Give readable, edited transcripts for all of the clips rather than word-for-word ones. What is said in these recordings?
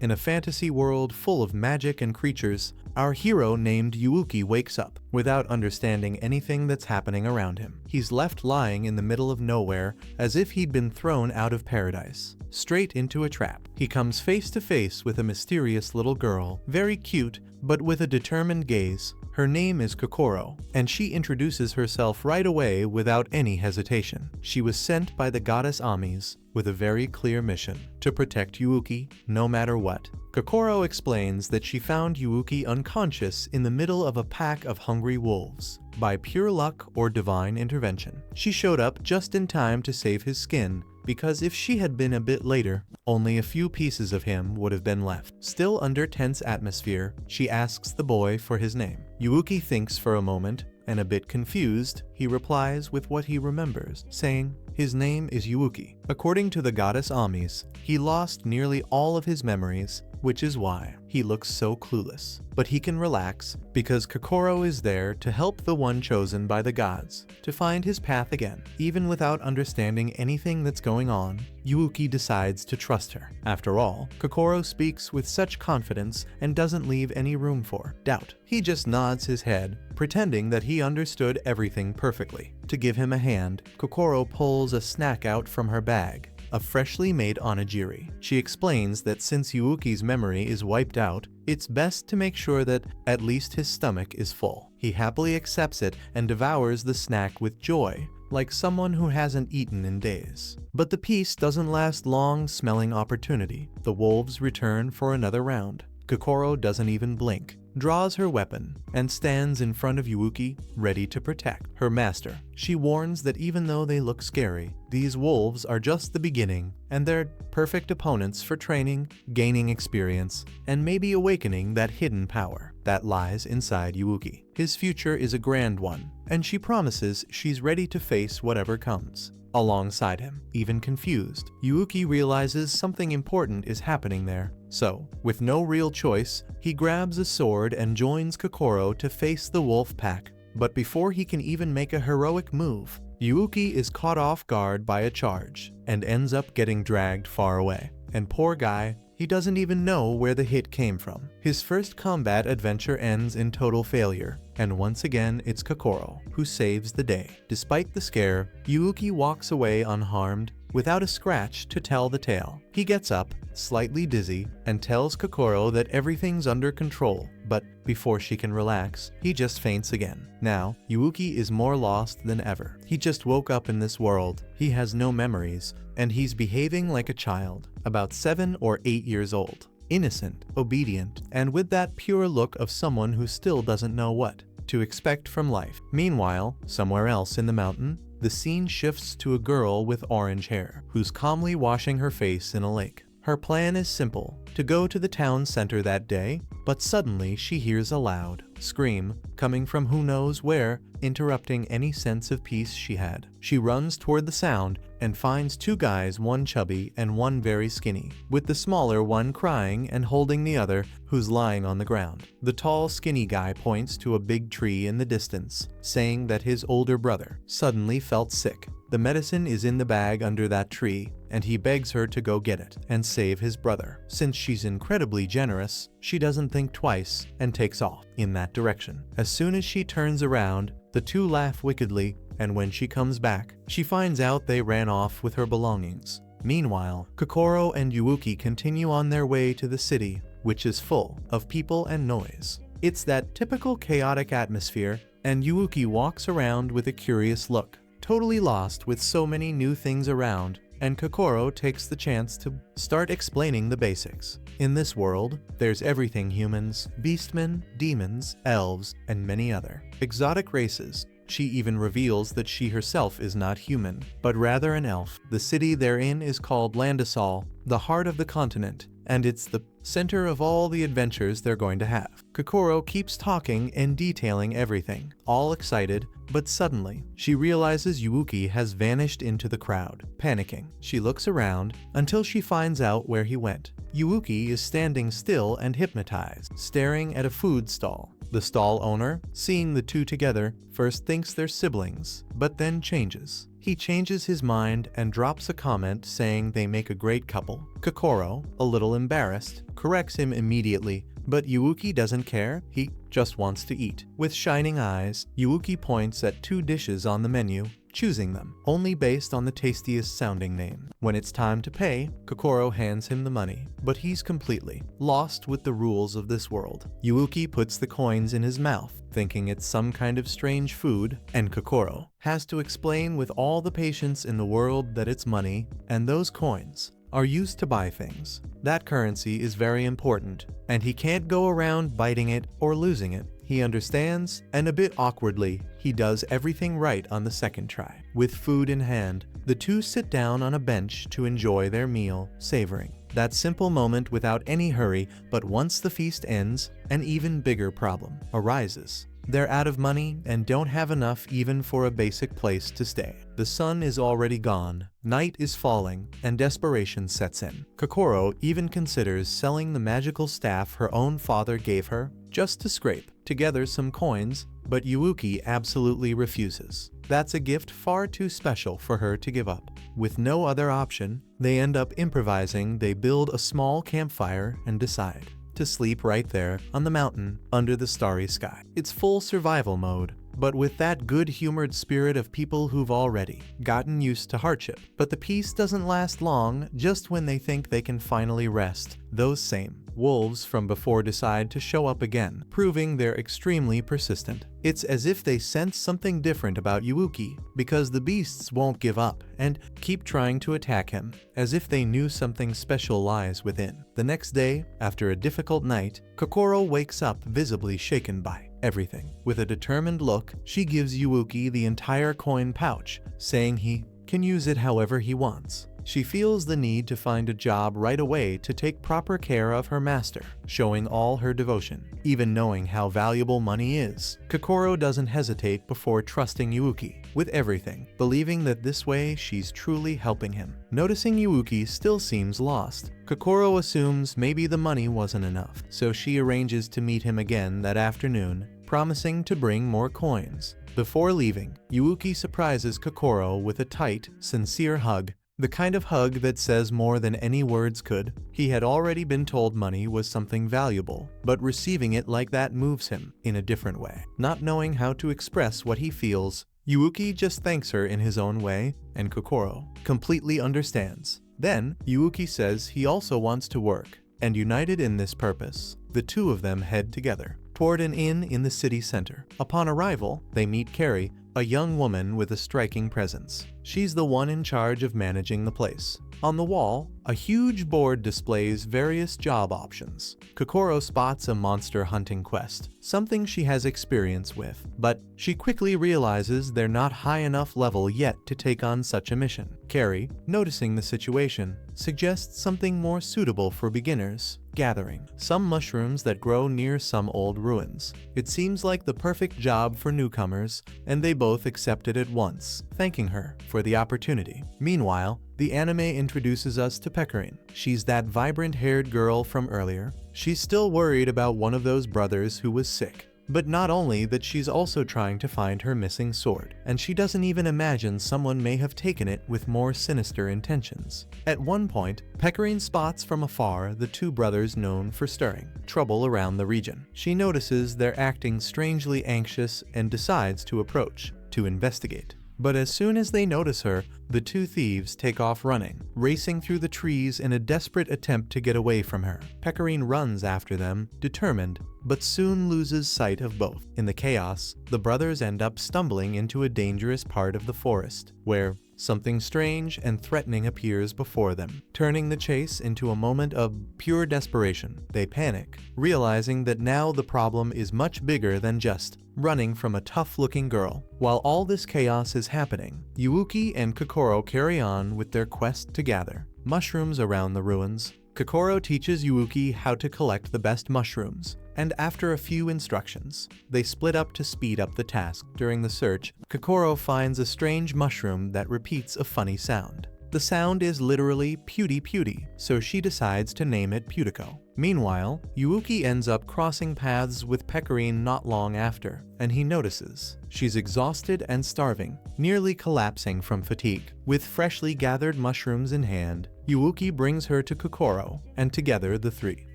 In a fantasy world full of magic and creatures, our hero named Yuuki wakes up without understanding anything that's happening around him. He's left lying in the middle of nowhere as if he'd been thrown out of paradise, straight into a trap. He comes face to face with a mysterious little girl, very cute, but with a determined gaze. Her name is Kokoro, and she introduces herself right away without any hesitation. She was sent by the goddess Amis with a very clear mission: to protect Yuuki no matter what. Kokoro explains that she found Yuuki unconscious in the middle of a pack of hungry wolves. By pure luck or divine intervention, she showed up just in time to save his skin, because if she had been a bit later, only a few pieces of him would have been left. Still under tense atmosphere, she asks the boy for his name. Yuuki thinks for a moment, and a bit confused, he replies with what he remembers, saying, his name is Yuuki. According to the goddess Amis, he lost nearly all of his memories, which is why he looks so clueless. But he can relax, because Kokoro is there to help the one chosen by the gods to find his path again. Even without understanding anything that's going on, Yuuki decides to trust her. After all, Kokoro speaks with such confidence and doesn't leave any room for doubt. He just nods his head, pretending that he understood everything perfectly. To give him a hand, Kokoro pulls a snack out from her bag, a freshly made onigiri. She explains that since Yuuki's memory is wiped out, it's best to make sure that at least his stomach is full. He happily accepts it and devours the snack with joy, like someone who hasn't eaten in days. But the peace doesn't last long. Smelling opportunity, the wolves return for another round. Kokoro doesn't even blink, draws her weapon, and stands in front of Yuuki, ready to protect her master. She warns that even though they look scary, these wolves are just the beginning, and they're perfect opponents for training, gaining experience, and maybe awakening that hidden power that lies inside Yuuki. His future is a grand one, and she promises she's ready to face whatever comes. Alongside him, even confused, Yuuki realizes something important is happening there. So, with no real choice, he grabs a sword and joins Kokoro to face the wolf pack. But before he can even make a heroic move, Yuuki is caught off guard by a charge and ends up getting dragged far away. And poor guy, he doesn't even know where the hit came from. His first combat adventure ends in total failure, and once again it's Kokoro who saves the day. Despite the scare, Yuuki walks away unharmed, without a scratch to tell the tale. He gets up, slightly dizzy, and tells Kokoro that everything's under control, but before she can relax, he just faints again. Now, Yuuki is more lost than ever. He just woke up in this world, he has no memories, and he's behaving like a child, about 7 or 8 years old. Innocent, obedient, and with that pure look of someone who still doesn't know what to expect from life. Meanwhile, somewhere else in the mountain, the scene shifts to a girl with orange hair, who's calmly washing her face in a lake. Her plan is simple, to go to the town center that day, but suddenly she hears a loud scream coming from who knows where, interrupting any sense of peace she had. She runs toward the sound and finds 2 guys, one chubby and one very skinny, with the smaller one crying and holding the other, who's lying on the ground. The tall, skinny guy points to a big tree in the distance, saying that his older brother suddenly felt sick. The medicine is in the bag under that tree, and he begs her to go get it and save his brother. Since she's incredibly generous, she doesn't think twice and takes off in that direction. As soon as she turns around, the 2 laugh wickedly, and when she comes back, she finds out they ran off with her belongings. Meanwhile, Kokoro and Yuuki continue on their way to the city, which is full of people and noise. It's that typical chaotic atmosphere, and Yuuki walks around with a curious look, totally lost with so many new things around, and Kokoro takes the chance to start explaining the basics. In this world, there's everything: humans, beastmen, demons, elves, and many other exotic races. She even reveals that she herself is not human, but rather an elf. The city they're in is called Landisol, the heart of the continent, and it's the center of all the adventures they're going to have. Kokoro keeps talking and detailing everything, all excited, but suddenly, she realizes Yuuki has vanished into the crowd. Panicking, she looks around until she finds out where he went. Yuuki is standing still and hypnotized, staring at a food stall. The stall owner, seeing the two together, first thinks they're siblings, but then changes. He changes his mind and drops a comment saying they make a great couple. Kokoro, a little embarrassed, corrects him immediately, but Yuuki doesn't care, he just wants to eat. With shining eyes, Yuuki points at 2 dishes on the menu, choosing them, only based on the tastiest sounding name. When it's time to pay, Kokoro hands him the money, but he's completely lost with the rules of this world. Yuuki puts the coins in his mouth, thinking it's some kind of strange food, and Kokoro has to explain with all the patience in the world that it's money, and those coins are used to buy things. That currency is very important, and he can't go around biting it or losing it. He understands, and a bit awkwardly, he does everything right on the second try. With food in hand, the two sit down on a bench to enjoy their meal, savoring that simple moment without any hurry. But once the feast ends, an even bigger problem arises. They're out of money and don't have enough even for a basic place to stay. The sun is already gone, night is falling, and desperation sets in. Kokoro even considers selling the magical staff her own father gave her, just to scrape together some coins, but Yuuki absolutely refuses. That's a gift far too special for her to give up. With no other option, they end up improvising. They build a small campfire and decide to sleep right there on the mountain under the starry sky. It's full survival mode, but with that good-humored spirit of people who've already gotten used to hardship. But the peace doesn't last long. Just when they think they can finally rest, those same wolves from before decide to show up again, proving they're extremely persistent. It's as if they sense something different about Yuuki, because the beasts won't give up and keep trying to attack him, as if they knew something special lies within. The next day, after a difficult night, Kokoro wakes up visibly shaken by everything. With a determined look, she gives Yuuki the entire coin pouch, saying he can use it however he wants. She feels the need to find a job right away to take proper care of her master, showing all her devotion. Even knowing how valuable money is, Kokoro doesn't hesitate before trusting Yuuki with everything, believing that this way she's truly helping him. Noticing Yuuki still seems lost, Kokoro assumes maybe the money wasn't enough, so she arranges to meet him again that afternoon, promising to bring more coins. Before leaving, Yuuki surprises Kokoro with a tight, sincere hug. The kind of hug that says more than any words could. He had already been told money was something valuable, but receiving it like that moves him in a different way. Not knowing how to express what he feels, Yuuki just thanks her in his own way, and Kokoro completely understands. Then, Yuuki says he also wants to work, and united in this purpose, the two of them head together toward an inn in the city center. Upon arrival, they meet Carrie, a young woman with a striking presence. She's the one in charge of managing the place. On the wall, a huge board displays various job options. Kokoro spots a monster hunting quest, something she has experience with, but she quickly realizes they're not high enough level yet to take on such a mission. Carrie, noticing the situation, suggests something more suitable for beginners: gathering some mushrooms that grow near some old ruins. It seems like the perfect job for newcomers, and they both accept it at once, thanking her for the opportunity. Meanwhile, the anime introduces us to Bat-Kun. She's that vibrant-haired girl from earlier. She's still worried about one of those brothers who was sick. But not only that, she's also trying to find her missing sword, and she doesn't even imagine someone may have taken it with more sinister intentions. At one point, Bat-Kun spots from afar the two brothers known for stirring trouble around the region. She notices they're acting strangely anxious and decides to approach to investigate. But as soon as they notice her, the two thieves take off running, racing through the trees in a desperate attempt to get away from her. Bat-Kun runs after them, determined, but soon loses sight of both. In the chaos, the brothers end up stumbling into a dangerous part of the forest, where something strange and threatening appears before them, turning the chase into a moment of pure desperation. They panic, realizing that now the problem is much bigger than just running from a tough-looking girl. While all this chaos is happening, Yuuki and Kokoro carry on with their quest to gather mushrooms around the ruins. Kokoro teaches Yuuki how to collect the best mushrooms, and after a few instructions, they split up to speed up the task. During the search, Kokoro finds a strange mushroom that repeats a funny sound. The sound is literally pewty pewty, so she decides to name it Putico. Meanwhile, Yuuki ends up crossing paths with Pecorine not long after, and he notices she's exhausted and starving, nearly collapsing from fatigue. With freshly gathered mushrooms in hand, Yuuki brings her to Kokoro, and together the three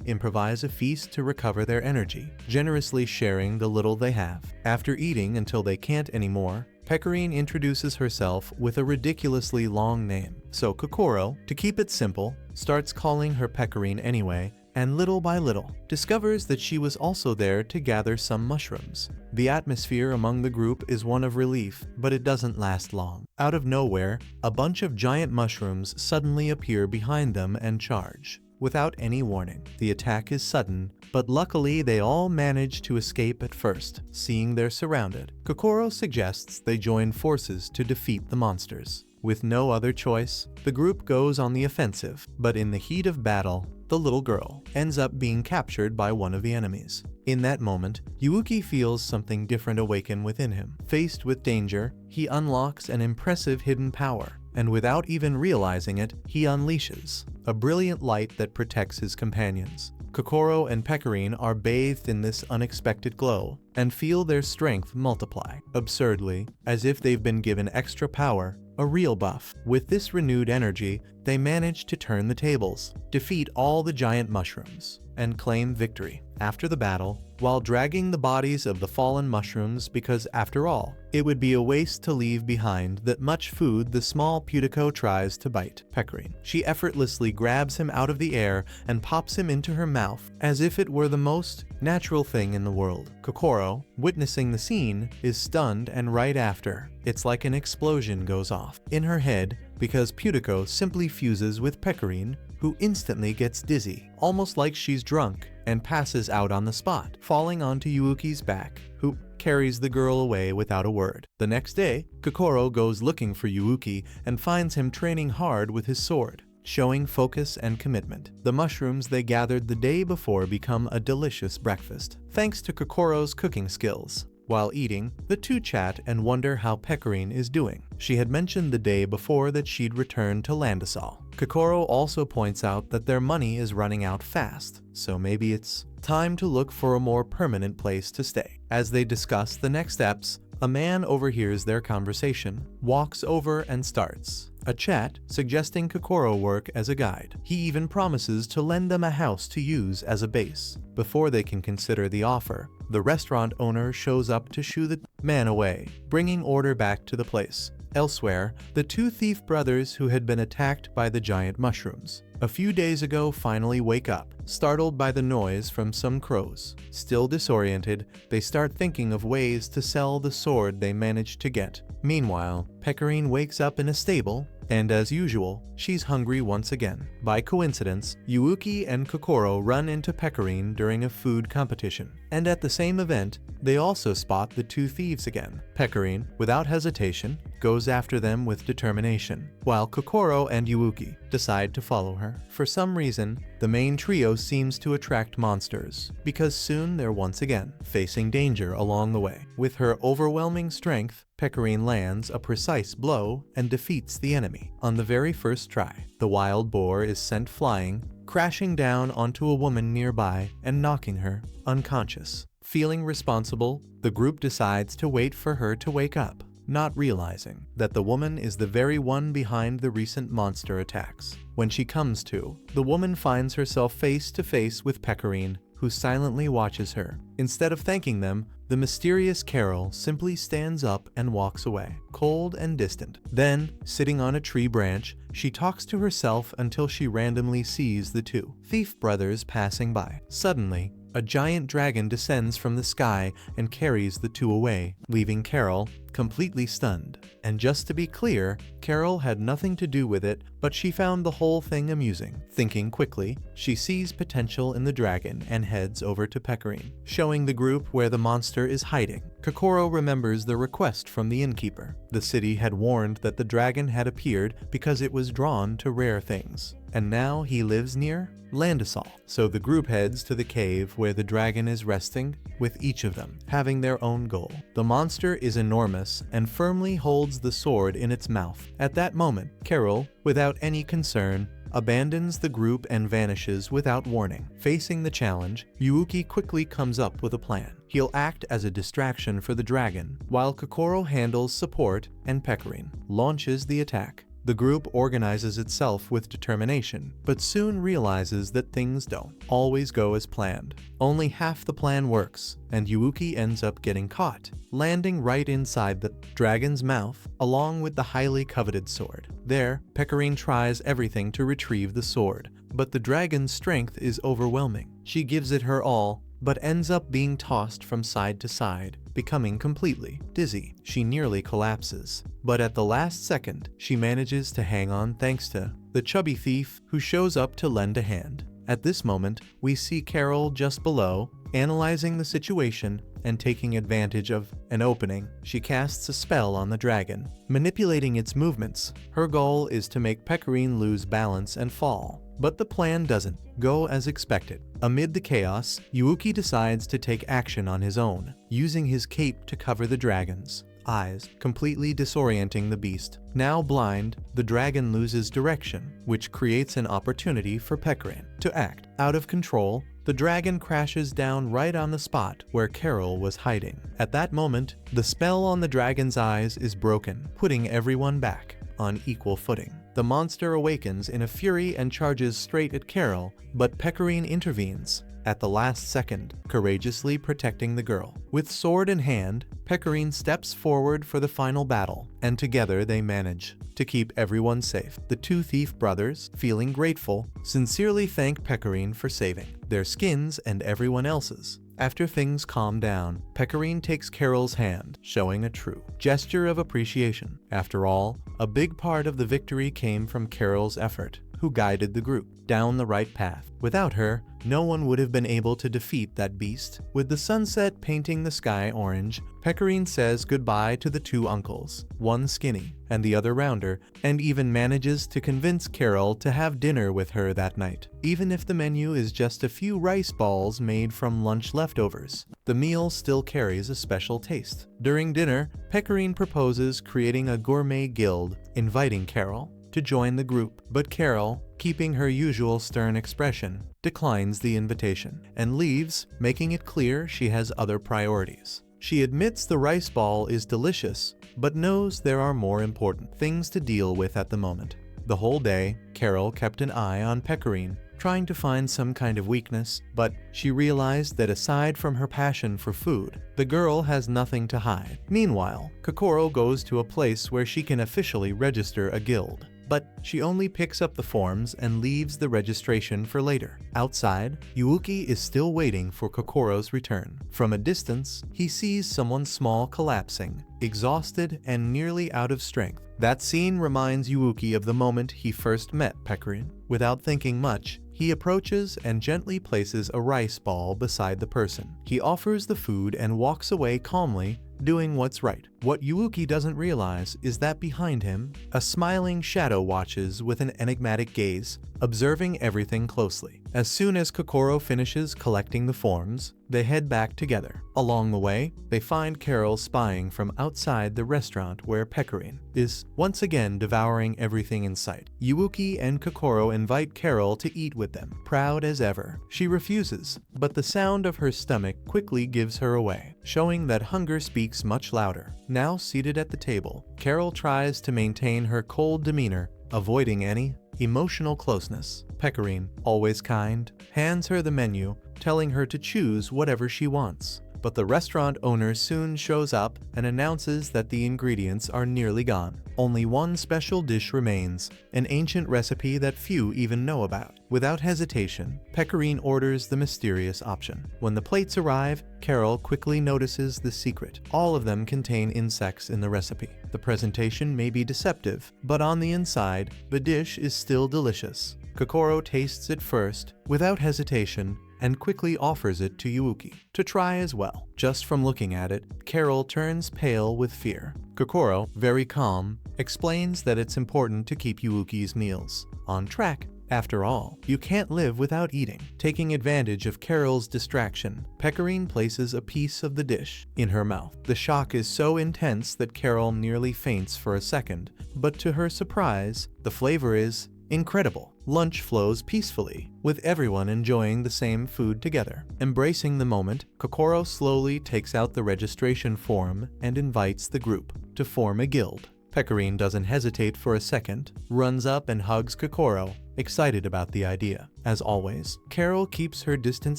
improvise a feast to recover their energy, generously sharing the little they have. After eating until they can't anymore, Pecorine introduces herself with a ridiculously long name. So Kokoro, to keep it simple, starts calling her Pecorine anyway, and little by little, discovers that she was also there to gather some mushrooms. The atmosphere among the group is one of relief, but it doesn't last long. Out of nowhere, a bunch of giant mushrooms suddenly appear behind them and charge. Without any warning, the attack is sudden, but luckily they all manage to escape at first. Seeing they're surrounded, Kokoro suggests they join forces to defeat the monsters. With no other choice, the group goes on the offensive, but in the heat of battle, the little girl ends up being captured by one of the enemies. In that moment, Yuuki feels something different awaken within him. Faced with danger, he unlocks an impressive hidden power, and without even realizing it, he unleashes a brilliant light that protects his companions. Kokoro and Pecorine are bathed in this unexpected glow and feel their strength multiply, absurdly, as if they've been given extra power, a real buff. With this renewed energy, they manage to turn the tables, defeat all the giant mushrooms, and claim victory. After the battle, while dragging the bodies of the fallen mushrooms because after all, it would be a waste to leave behind that much food, the small Putico tries to bite Pecorine. She effortlessly grabs him out of the air and pops him into her mouth as if it were the most natural thing in the world. Kokoro, witnessing the scene, is stunned, and right after, it's like an explosion goes off in her head because Putico simply fuses with Pecorine, who instantly gets dizzy, almost like she's drunk, and passes out on the spot, falling onto Yuuki's back, who carries the girl away without a word. The next day, Kokoro goes looking for Yuuki and finds him training hard with his sword, showing focus and commitment. The mushrooms they gathered the day before become a delicious breakfast, thanks to Kokoro's cooking skills. While eating, the two chat and wonder how Pecorine is doing. She had mentioned the day before that she'd returned to Landisol. Kokoro also points out that their money is running out fast, so maybe it's time to look for a more permanent place to stay. As they discuss the next steps, a man overhears their conversation, walks over and starts a chat, suggesting Kokoro work as a guide. He even promises to lend them a house to use as a base. Before they can consider the offer, the restaurant owner shows up to shoo the man away, bringing order back to the place. Elsewhere, the two thief brothers who had been attacked by the giant mushrooms a few days ago finally wake up, startled by the noise from some crows. Still disoriented, they start thinking of ways to sell the sword they managed to get. Meanwhile, Pecorine wakes up in a stable, and as usual, she's hungry once again. By coincidence, Yuuki and Kokoro run into Pecorine during a food competition, and at the same event, they also spot the two thieves again. Pecorine, without hesitation, goes after them with determination, while Kokoro and Yuuki decide to follow her. For some reason, the main trio seems to attract monsters, because soon they're once again facing danger along the way. With her overwhelming strength, Pecorine lands a precise blow and defeats the enemy. On the very first try, the wild boar is sent flying, crashing down onto a woman nearby and knocking her unconscious. Feeling responsible, the group decides to wait for her to wake up, not realizing that the woman is the very one behind the recent monster attacks. When she comes to, the woman finds herself face to face with Pecorine, who silently watches her. Instead of thanking them, the mysterious Carol simply stands up and walks away, cold and distant. Then, sitting on a tree branch, she talks to herself until she randomly sees the two thief brothers passing by. Suddenly, a giant dragon descends from the sky and carries the two away, leaving Carol completely stunned. And just to be clear, Carol had nothing to do with it, but she found the whole thing amusing. Thinking quickly, she sees potential in the dragon and heads over to Pecorine, showing the group where the monster is hiding. Kokoro remembers the request from the innkeeper. The city had warned that the dragon had appeared because it was drawn to rare things, and now he lives near Landisol. So the group heads to the cave where the dragon is resting, with each of them having their own goal. The monster is enormous and firmly holds the sword in its mouth. At that moment, Carol, without any concern, abandons the group and vanishes without warning. Facing the challenge, Yuuki quickly comes up with a plan. He'll act as a distraction for the dragon, while Kokoro handles support and Pecorine launches the attack. The group organizes itself with determination, but soon realizes that things don't always go as planned. Only half the plan works, and Yuuki ends up getting caught, landing right inside the dragon's mouth, along with the highly coveted sword. There, Pecorine tries everything to retrieve the sword, but the dragon's strength is overwhelming. She gives it her all, but ends up being tossed from side to side, becoming completely dizzy. She nearly collapses, but at the last second, she manages to hang on thanks to the chubby thief who shows up to lend a hand. At this moment, we see Carol just below, analyzing the situation and taking advantage of an opening. She casts a spell on the dragon, manipulating its movements. Her goal is to make Pecorine lose balance and fall. But the plan doesn't go as expected. Amid the chaos, Yuuki decides to take action on his own, using his cape to cover the dragon's eyes, completely disorienting the beast. Now blind, the dragon loses direction, which creates an opportunity for Pecorine to act. Out of control, the dragon crashes down right on the spot where Carol was hiding. At that moment, the spell on the dragon's eyes is broken, putting everyone back on equal footing. The monster awakens in a fury and charges straight at Carol, but Pecorine intervenes at the last second, courageously protecting the girl. With sword in hand, Pecorine steps forward for the final battle, and together they manage to keep everyone safe. The two thief brothers, feeling grateful, sincerely thank Pecorine for saving their skins and everyone else's. After things calm down, Pecorine takes Carol's hand, showing a true gesture of appreciation. After all, a big part of the victory came from Carol's effort, who guided the group down the right path. Without her, no one would have been able to defeat that beast. With the sunset painting the sky orange, Pecorine says goodbye to the two uncles, one skinny and the other rounder, and even manages to convince Carol to have dinner with her that night. Even if the menu is just a few rice balls made from lunch leftovers, the meal still carries a special taste. During dinner, Pecorine proposes creating a gourmet guild, inviting Carol to join the group, but Carol, keeping her usual stern expression, declines the invitation and leaves, making it clear she has other priorities. She admits the rice ball is delicious, but knows there are more important things to deal with at the moment. The whole day, Carol kept an eye on Pecorine, trying to find some kind of weakness, but she realized that aside from her passion for food, the girl has nothing to hide. Meanwhile, Kokoro goes to a place where she can officially register a guild, but she only picks up the forms and leaves the registration for later. Outside, Yuuki is still waiting for Kokoro's return. From a distance, he sees someone small collapsing, exhausted and nearly out of strength. That scene reminds Yuuki of the moment he first met Pecorine. Without thinking much, he approaches and gently places a rice ball beside the person. He offers the food and walks away calmly, doing what's right. What Yuuki doesn't realize is that behind him, a smiling shadow watches with an enigmatic gaze, observing everything closely. As soon as Kokoro finishes collecting the forms, they head back together. Along the way, they find Carol spying from outside the restaurant where Pecorine is once again devouring everything in sight. Yuuki and Kokoro invite Carol to eat with them, proud as ever. She refuses, but the sound of her stomach quickly gives her away, showing that hunger speaks much louder. Now seated at the table, Carol tries to maintain her cold demeanor, avoiding any emotional closeness. Pecorine, always kind, hands her the menu, telling her to choose whatever she wants. But the restaurant owner soon shows up and announces that the ingredients are nearly gone. Only one special dish remains, an ancient recipe that few even know about. Without hesitation, Pecorine orders the mysterious option. When the plates arrive, Carol quickly notices the secret. All of them contain insects in the recipe. The presentation may be deceptive, but on the inside, the dish is still delicious. Kokoro tastes it first, without hesitation, and quickly offers it to Yuuki to try as well. Just from looking at it, Carol turns pale with fear. Kokoro, very calm, explains that it's important to keep Yuuki's meals on track After all, you can't live without eating. Taking advantage of Carol's distraction, Pecorine places a piece of the dish in her mouth. The shock is so intense that Carol nearly faints for a second, but to her surprise, the flavor is incredible. Lunch flows peacefully, with everyone enjoying the same food together. Embracing the moment, Kokoro slowly takes out the registration form and invites the group to form a guild. Pecorine doesn't hesitate for a second, runs up and hugs Kokoro, excited about the idea. As always, Carol keeps her distant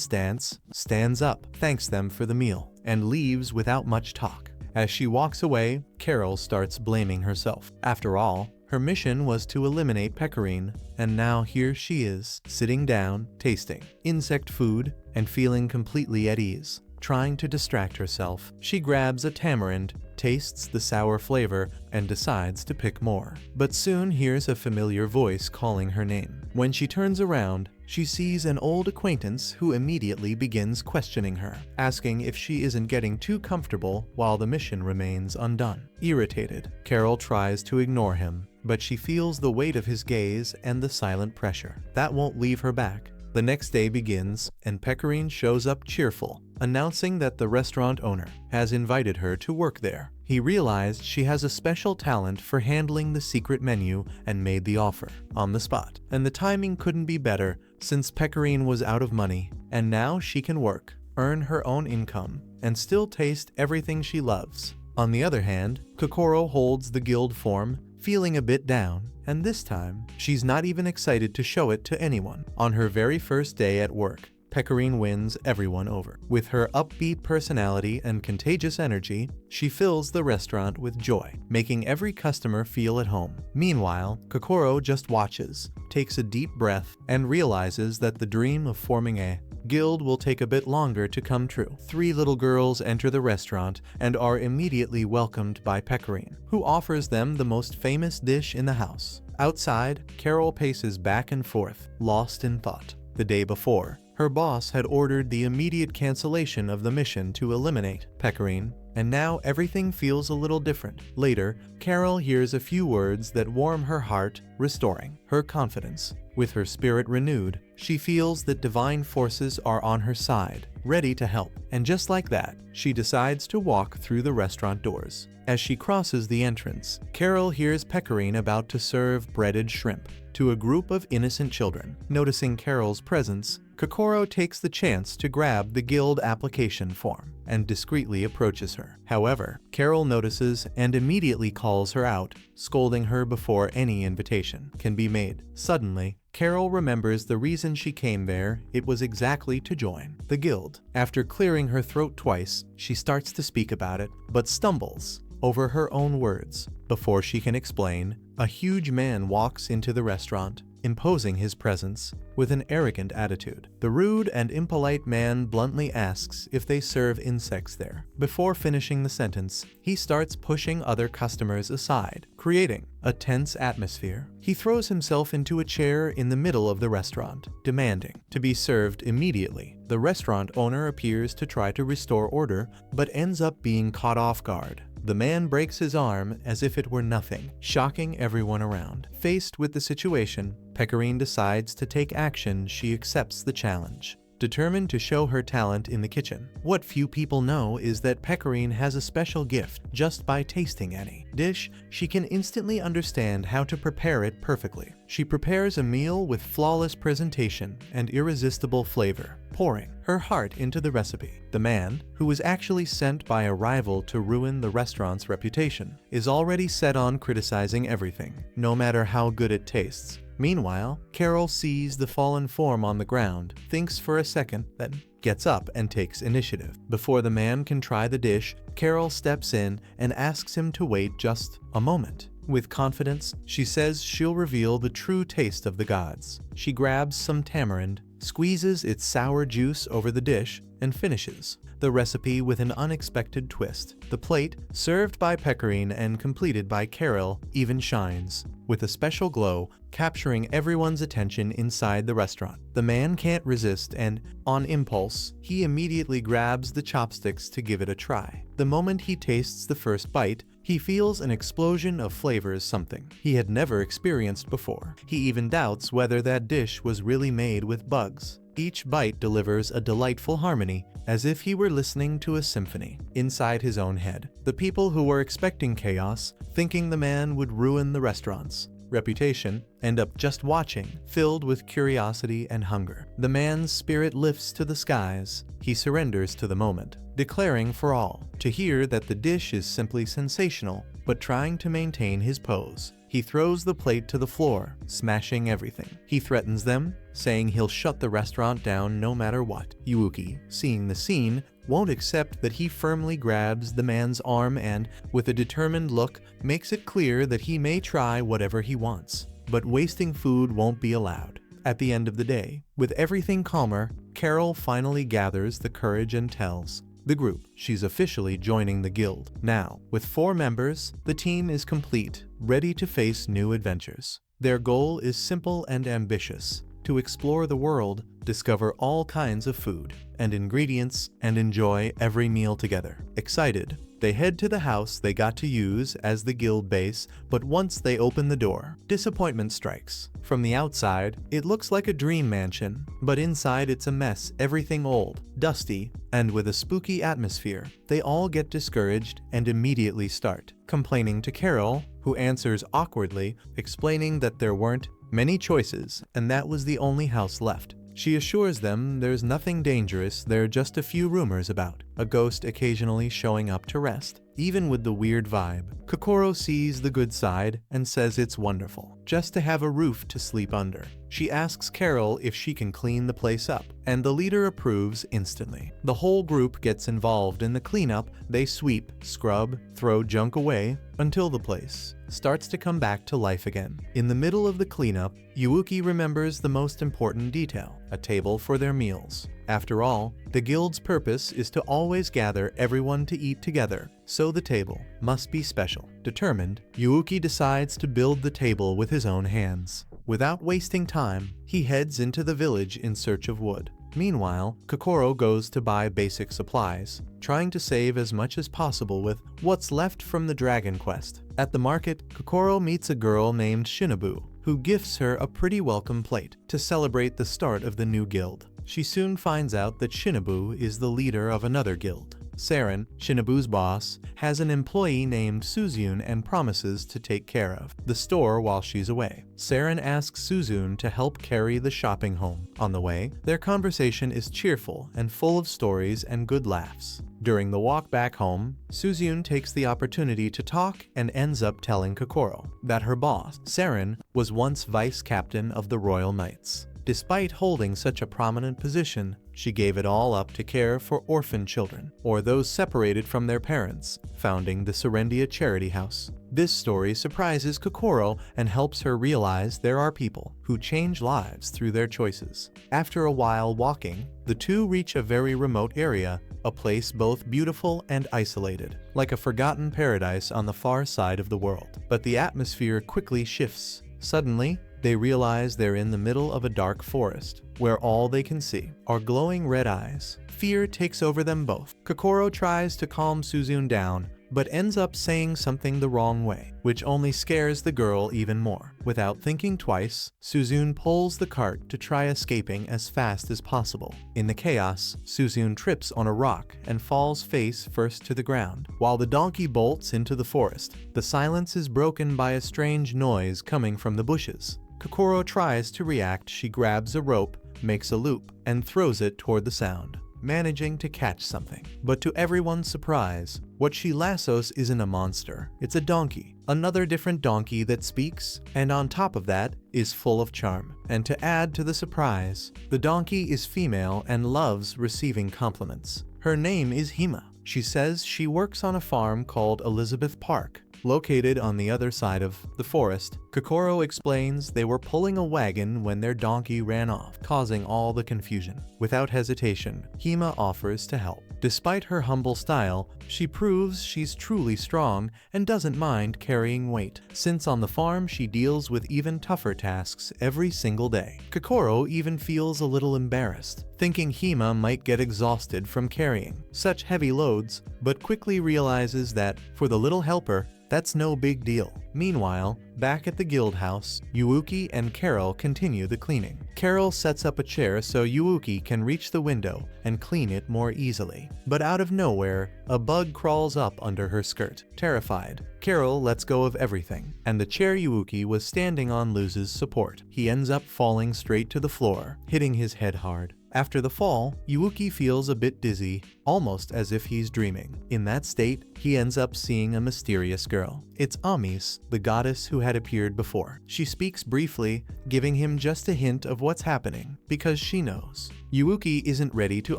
stance, stands up, thanks them for the meal, and leaves without much talk. As she walks away, Carol starts blaming herself. After all, her mission was to eliminate Pecorine, and now here she is, sitting down, tasting insect food, and feeling completely at ease. Trying to distract herself, she grabs a tamarind, tastes the sour flavor, and decides to pick more. But soon hears a familiar voice calling her name. When she turns around, she sees an old acquaintance who immediately begins questioning her, asking if she isn't getting too comfortable while the mission remains undone. Irritated, Carol tries to ignore him, but she feels the weight of his gaze and the silent pressure. That won't leave her back. The next day begins, and Pecorine shows up cheerful, announcing that the restaurant owner has invited her to work there. He realized she has a special talent for handling the secret menu and made the offer on the spot. And the timing couldn't be better, since Pecorine was out of money, and now she can work, earn her own income, and still taste everything she loves. On the other hand, Kokoro holds the guild form, feeling a bit down, and this time, she's not even excited to show it to anyone. On her very first day at work, Pecorine wins everyone over. With her upbeat personality and contagious energy, she fills the restaurant with joy, making every customer feel at home. Meanwhile, Kokoro just watches, takes a deep breath, and realizes that the dream of forming a guild will take a bit longer to come true. 3 little girls enter the restaurant and are immediately welcomed by Pecorine, who offers them the most famous dish in the house. Outside, Carol paces back and forth, lost in thought. The day before, her boss had ordered the immediate cancellation of the mission to eliminate Pecorine, and now everything feels a little different. Later, Carol hears a few words that warm her heart, restoring her confidence. With her spirit renewed, she feels that divine forces are on her side, ready to help. And just like that, she decides to walk through the restaurant doors. As she crosses the entrance, Carol hears Pecorine about to serve breaded shrimp to a group of innocent children. Noticing Carol's presence, Kokoro takes the chance to grab the guild application form and discreetly approaches her. However, Carol notices and immediately calls her out, scolding her before any invitation can be made. Suddenly, Carol remembers the reason she came there. It was exactly to join the guild. After clearing her throat twice, she starts to speak about it, but stumbles over her own words. Before she can explain, a huge man walks into the restaurant, imposing his presence with an arrogant attitude. The rude and impolite man bluntly asks if they serve insects there. Before finishing the sentence, he starts pushing other customers aside, creating a tense atmosphere. He throws himself into a chair in the middle of the restaurant, demanding to be served immediately. The restaurant owner appears to try to restore order, but ends up being caught off guard. The man breaks his arm as if it were nothing, shocking everyone around. Faced with the situation, Pecorine decides to take action. She accepts the challenge, determined to show her talent in the kitchen. What few people know is that Pecorine has a special gift. Just by tasting any dish, she can instantly understand how to prepare it perfectly. She prepares a meal with flawless presentation and irresistible flavor, pouring her heart into the recipe. The man, who was actually sent by a rival to ruin the restaurant's reputation, is already set on criticizing everything, no matter how good it tastes. Meanwhile, Carol sees the fallen form on the ground, thinks for a second, then gets up and takes initiative. Before the man can try the dish, Carol steps in and asks him to wait just a moment. With confidence, she says she'll reveal the true taste of the gods. She grabs some tamarind, squeezes its sour juice over the dish, and finishes the recipe with an unexpected twist. The plate, served by Pecorine and completed by Carol, even shines with a special glow, capturing everyone's attention inside the restaurant. The man can't resist and, on impulse, he immediately grabs the chopsticks to give it a try. The moment he tastes the first bite, He feels an explosion of flavors, something he had never experienced before. He even doubts whether that dish was really made with bugs. Each bite delivers a delightful harmony, as if he were listening to a symphony inside his own head. The people who were expecting chaos, thinking the man would ruin the restaurant's reputation, end up just watching, filled with curiosity and hunger. The man's spirit lifts to the skies. He surrenders to the moment, declaring for all to hear that the dish is simply sensational, but trying to maintain his pose. He throws the plate to the floor, smashing everything. He threatens them, saying he'll shut the restaurant down no matter what. Yuuki, seeing the scene, won't accept that. He firmly grabs the man's arm and, with a determined look, makes it clear that he may try whatever he wants, but wasting food won't be allowed. At the end of the day, with everything calmer, Carol finally gathers the courage and tells the group she's officially joining the guild. Now, with 4 members, the team is complete, ready to face new adventures. Their goal is simple and ambitious: to explore the world, discover all kinds of food and ingredients, and enjoy every meal together. Excited, they head to the house they got to use as the guild base, but once they open the door, disappointment strikes. From the outside, it looks like a dream mansion, but inside it's a mess, everything old, dusty, and with a spooky atmosphere. They all get discouraged and immediately start complaining to Carol, who answers awkwardly, explaining that there weren't many choices and that was the only house left. She assures them there's nothing dangerous, there are just a few rumors about a ghost occasionally showing up to rest. Even with the weird vibe, Kokoro sees the good side and says it's wonderful just to have a roof to sleep under. She asks Carol if she can clean the place up, and the leader approves instantly. The whole group gets involved in the cleanup. They sweep, scrub, throw junk away until the place starts to come back to life again. In the middle of the cleanup, Yuuki remembers the most important detail: a table for their meals. After all, the guild's purpose is to always gather everyone to eat together, so the table must be special. Determined, Yuuki decides to build the table with his own hands. Without wasting time, he heads into the village in search of wood. Meanwhile, Kokoro goes to buy basic supplies, trying to save as much as possible with what's left from the Dragon Quest. At the market, Kokoro meets a girl named Shinobu, who gifts her a pretty welcome plate to celebrate the start of the new guild. She soon finds out that Shinobu is the leader of another guild. Saren, Shinobu's boss, has an employee named Suzune and promises to take care of the store while she's away. Saren asks Suzune to help carry the shopping home. On the way, their conversation is cheerful and full of stories and good laughs. During the walk back home, Suzune takes the opportunity to talk and ends up telling Kokoro that her boss, Saren, was once vice captain of the Royal Knights. Despite holding such a prominent position, she gave it all up to care for orphan children, or those separated from their parents, founding the Serendia Charity House. This story surprises Kokoro and helps her realize there are people who change lives through their choices. After a while walking, the two reach a very remote area, a place both beautiful and isolated, like a forgotten paradise on the far side of the world. But the atmosphere quickly shifts. Suddenly, they realize they're in the middle of a dark forest, where all they can see are glowing red eyes. Fear takes over them both. Kokoro tries to calm Suzune down, but ends up saying something the wrong way, which only scares the girl even more. Without thinking twice, Suzune pulls the cart to try escaping as fast as possible. In the chaos, Suzune trips on a rock and falls face first to the ground, while the donkey bolts into the forest. The silence is broken by a strange noise coming from the bushes. Kokoro tries to react. She grabs a rope, makes a loop, and throws it toward the sound, managing to catch something. But to everyone's surprise, what she lassos isn't a monster. It's a donkey. Another different donkey that speaks, and on top of that, is full of charm. And to add to the surprise, the donkey is female and loves receiving compliments. Her name is Hima. She says she works on a farm called Elizabeth Park, located on the other side of the forest. Kokoro explains they were pulling a wagon when their donkey ran off, causing all the confusion. Without hesitation, Hima offers to help. Despite her humble style, she proves she's truly strong and doesn't mind carrying weight, since on the farm she deals with even tougher tasks every single day. Kokoro even feels a little embarrassed, thinking Hima might get exhausted from carrying such heavy loads, but quickly realizes that, for the little helper, That's no big deal. Meanwhile, back at the guild house, Yuuki and Carol continue the cleaning. Carol sets up a chair so Yuuki can reach the window and clean it more easily. But out of nowhere, a bug crawls up under her skirt. Terrified, Carol lets go of everything, and the chair Yuuki was standing on loses support. He ends up falling straight to the floor, hitting his head hard. After the fall, Yuuki feels a bit dizzy, almost as if he's dreaming. In that state, he ends up seeing a mysterious girl. It's Amis, the goddess who had appeared before. She speaks briefly, giving him just a hint of what's happening, because she knows. Yuuki isn't ready to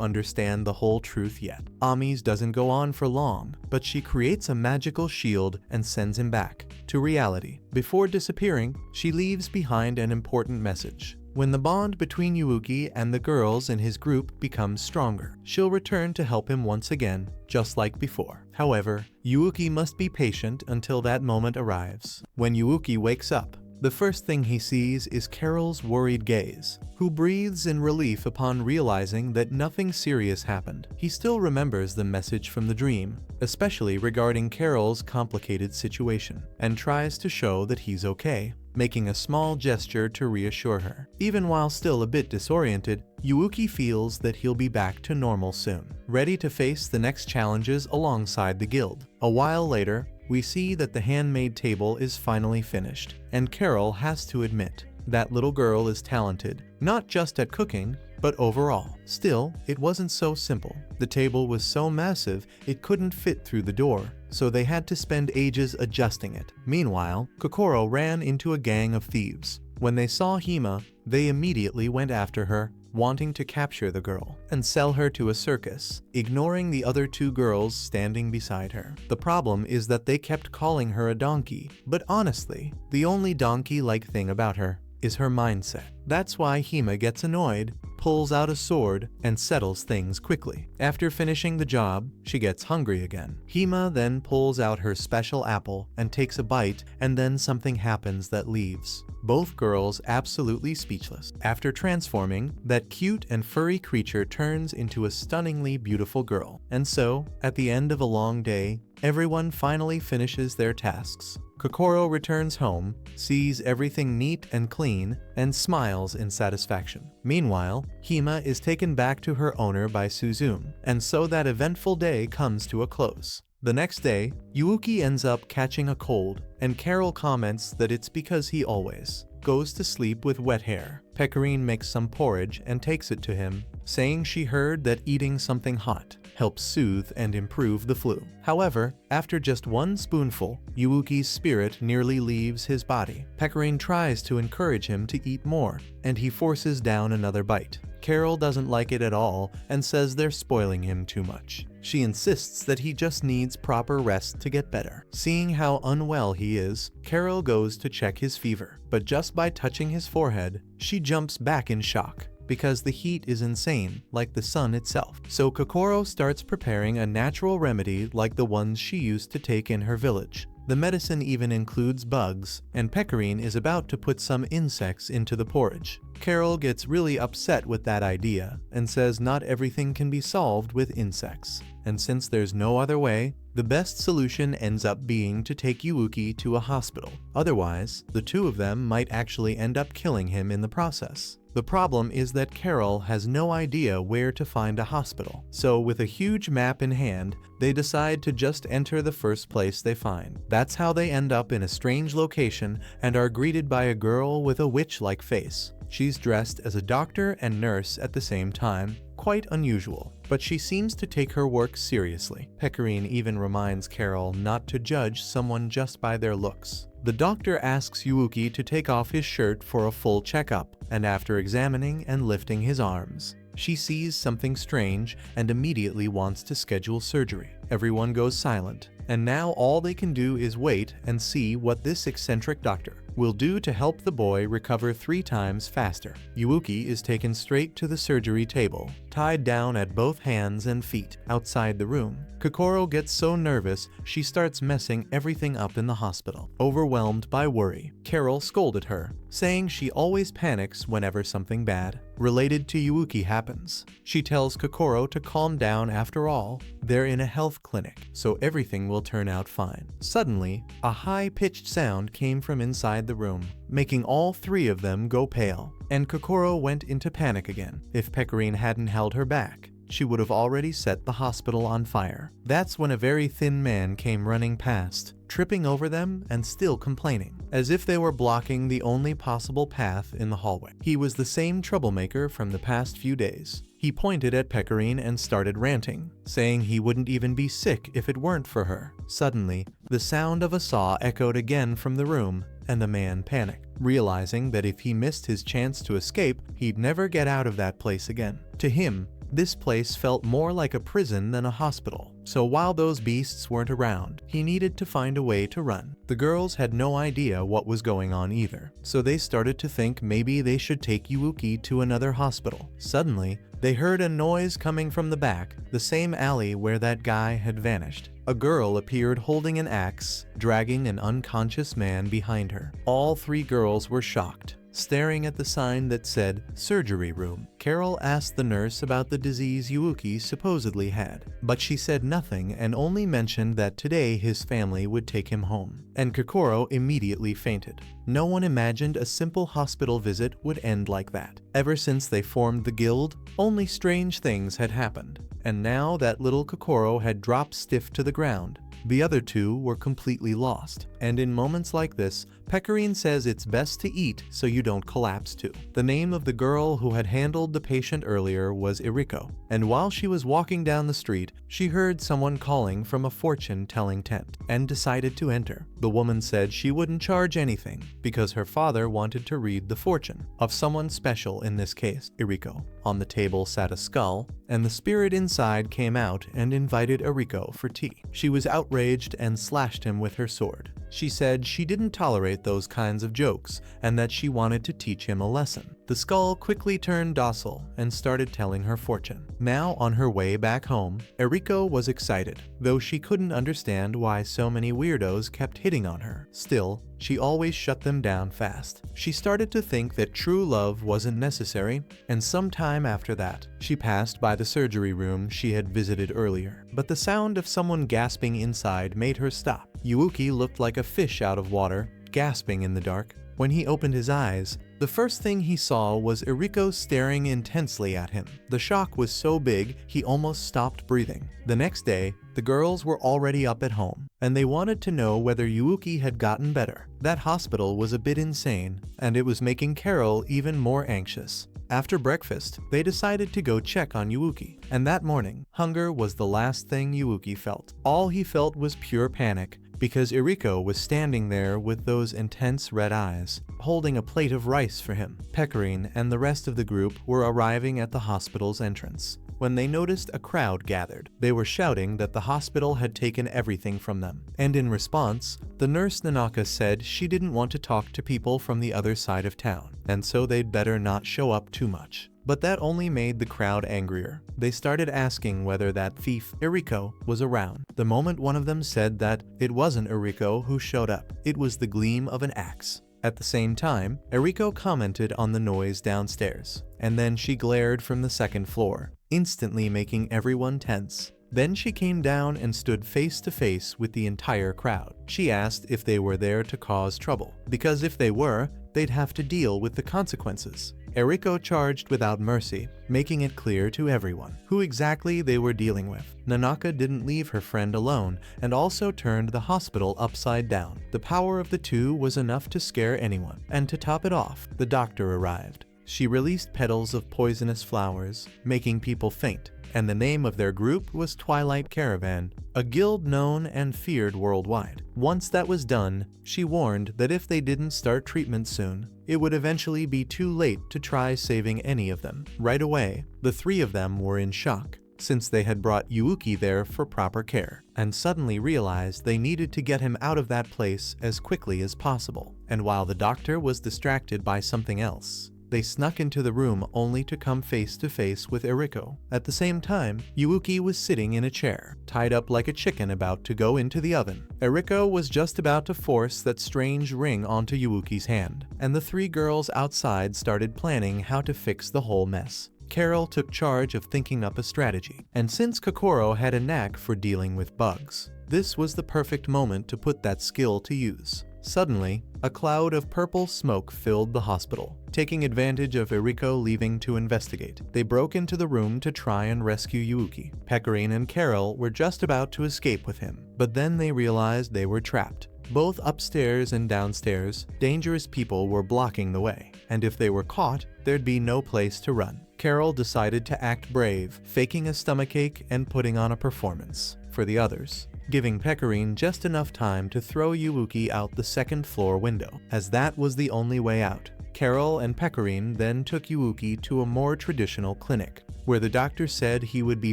understand the whole truth yet. Amis doesn't go on for long, but she creates a magical shield and sends him back to reality. Before disappearing, she leaves behind an important message. When the bond between Yuuki and the girls in his group becomes stronger, she'll return to help him once again, just like before. However, Yuuki must be patient until that moment arrives. When Yuuki wakes up, the first thing he sees is Carol's worried gaze, who breathes in relief upon realizing that nothing serious happened. He still remembers the message from the dream, especially regarding Carol's complicated situation, and tries to show that he's okay, making a small gesture to reassure her. Even while still a bit disoriented, Yuuki feels that he'll be back to normal soon, ready to face the next challenges alongside the guild. A while later, we see that the handmade table is finally finished, and Carol has to admit, that little girl is talented, not just at cooking, but overall. Still, it wasn't so simple. The table was so massive, it couldn't fit through the door, so they had to spend ages adjusting it. Meanwhile, Kokoro ran into a gang of thieves. When they saw Hima, they immediately went after her, wanting to capture the girl and sell her to a circus, ignoring the other two girls standing beside her. The problem is that they kept calling her a donkey, but honestly, the only donkey-like thing about her is her mindset. That's why Hima gets annoyed, pulls out a sword, and settles things quickly. After finishing the job, she gets hungry again. Hima then pulls out her special apple and takes a bite, and then something happens that leaves both girls absolutely speechless. After transforming, that cute and furry creature turns into a stunningly beautiful girl. And so, at the end of a long day, everyone finally finishes their tasks. Kokoro returns home, sees everything neat and clean, and smiles in satisfaction. Meanwhile, Hima is taken back to her owner by Suzume, and so that eventful day comes to a close. The next day, Yuuki ends up catching a cold, and Carol comments that it's because he always goes to sleep with wet hair. Pecorine makes some porridge and takes it to him, saying she heard that eating something hot helps soothe and improve the flu. However, after just one spoonful, Yuuki's spirit nearly leaves his body. Pecorine tries to encourage him to eat more, and he forces down another bite. Carol doesn't like it at all and says they're spoiling him too much. She insists that he just needs proper rest to get better. Seeing how unwell he is, Carol goes to check his fever, but just by touching his forehead, she jumps back in shock, because the heat is insane, like the sun itself. So Kokoro starts preparing a natural remedy like the ones she used to take in her village. The medicine even includes bugs, and Pecorine is about to put some insects into the porridge. Carol gets really upset with that idea, and says not everything can be solved with insects. And since there's no other way, the best solution ends up being to take Yuuki to a hospital. Otherwise, the two of them might actually end up killing him in the process. The problem is that Carol has no idea where to find a hospital, so with a huge map in hand, they decide to just enter the first place they find. That's how they end up in a strange location and are greeted by a girl with a witch-like face. She's dressed as a doctor and nurse at the same time, quite unusual, but she seems to take her work seriously. Pecorine even reminds Carol not to judge someone just by their looks. The doctor asks Yuuki to take off his shirt for a full checkup, and after examining and lifting his arms, she sees something strange and immediately wants to schedule surgery. Everyone goes silent, and now all they can do is wait and see what this eccentric doctor will do to help the boy recover 3 times faster. Yuuki is taken straight to the surgery table, tied down at both hands and feet. Outside the room, Kokoro gets so nervous she starts messing everything up in the hospital. Overwhelmed by worry, Carol scolded her, saying she always panics whenever something bad related to Yuuki happens. She tells Kokoro to calm down. After all, they're in a health clinic, so everything will turn out fine. Suddenly, a high-pitched sound came from inside the room, making all three of them go pale, and Kokoro went into panic again. If Pecorine hadn't held her back, she would have already set the hospital on fire. That's when a very thin man came running past, tripping over them and still complaining, as if they were blocking the only possible path in the hallway. He was the same troublemaker from the past few days. He pointed at Pecorine and started ranting, saying he wouldn't even be sick if it weren't for her. Suddenly, the sound of a saw echoed again from the room, and the man panicked, realizing that if he missed his chance to escape, he'd never get out of that place again. To him, this place felt more like a prison than a hospital, so while those beasts weren't around, he needed to find a way to run. The girls had no idea what was going on either, so they started to think maybe they should take Yuuki to another hospital. Suddenly, they heard a noise coming from the back, the same alley where that guy had vanished. A girl appeared holding an axe, dragging an unconscious man behind her. All three girls were shocked, staring at the sign that said surgery room. Carol asked the nurse about the disease Yuuki supposedly had, but she said nothing and only mentioned that today his family would take him home. And Kokoro immediately fainted. No one imagined a simple hospital visit would end like that. Ever since they formed the guild, only strange things had happened. And now that little Kokoro had dropped stiff to the ground, the other two were completely lost. And in moments like this, Pecorine says it's best to eat so you don't collapse too. The name of the girl who had handled the patient earlier was Eriko, and while she was walking down the street, she heard someone calling from a fortune-telling tent and decided to enter. The woman said she wouldn't charge anything because her father wanted to read the fortune of someone special, in this case, Eriko. On the table sat a skull, and the spirit inside came out and invited Eriko for tea. She was outraged and slashed him with her sword. She said she didn't tolerate those kinds of jokes and that she wanted to teach him a lesson. The skull quickly turned docile and started telling her fortune. Now on her way back home, Eriko was excited, though she couldn't understand why so many weirdos kept hitting on her. Still, she always shut them down fast. She started to think that true love wasn't necessary, and sometime after that, she passed by the surgery room she had visited earlier. But the sound of someone gasping inside made her stop. Yuuki looked like a fish out of water, gasping in the dark. When he opened his eyes, the first thing he saw was Eriko staring intensely at him. The shock was so big, he almost stopped breathing. The next day, the girls were already up at home, and they wanted to know whether Yuuki had gotten better. That hospital was a bit insane, and it was making Carol even more anxious. After breakfast, they decided to go check on Yuuki, and that morning, hunger was the last thing Yuuki felt. All he felt was pure panic, because Eriko was standing there with those intense red eyes, holding a plate of rice for him. Pecorine and the rest of the group were arriving at the hospital's entrance when they noticed a crowd gathered. They were shouting that the hospital had taken everything from them. And in response, the nurse Nanaka said she didn't want to talk to people from the other side of town, and so they'd better not show up too much. But that only made the crowd angrier. They started asking whether that thief, Eriko, was around. The moment one of them said that it wasn't Eriko who showed up, it was the gleam of an axe. At the same time, Eriko commented on the noise downstairs, and then she glared from the second floor, instantly making everyone tense. Then she came down and stood face to face with the entire crowd. She asked if they were there to cause trouble, because if they were, they'd have to deal with the consequences. Eriko charged without mercy, making it clear to everyone who exactly they were dealing with. Nanaka didn't leave her friend alone and also turned the hospital upside down. The power of the two was enough to scare anyone. And to top it off, the doctor arrived. She released petals of poisonous flowers, making people faint, and the name of their group was Twilight Caravan, a guild known and feared worldwide. Once that was done, she warned that if they didn't start treatment soon, it would eventually be too late to try saving any of them. Right away, the three of them were in shock, since they had brought Yuuki there for proper care, and suddenly realized they needed to get him out of that place as quickly as possible. And while the doctor was distracted by something else, They snuck into the room only to come face to face with Eriko. At the same time, Yuuki was sitting in a chair, tied up like a chicken about to go into the oven. Eriko was just about to force that strange ring onto Yuuki's hand, and the three girls outside started planning how to fix the whole mess. Carol took charge of thinking up a strategy, and since Kokoro had a knack for dealing with bugs, this was the perfect moment to put that skill to use. Suddenly, a cloud of purple smoke filled the hospital. Taking advantage of Eriko leaving to investigate, they broke into the room to try and rescue Yuuki. Pecorine and Carol were just about to escape with him, but then they realized they were trapped. Both upstairs and downstairs, dangerous people were blocking the way, and if they were caught, there'd be no place to run. Carol decided to act brave, faking a stomachache and putting on a performance for the others, giving Pecorine just enough time to throw Yuuki out the second-floor window, as that was the only way out. Carol and Pecorine then took Yuuki to a more traditional clinic, where the doctor said he would be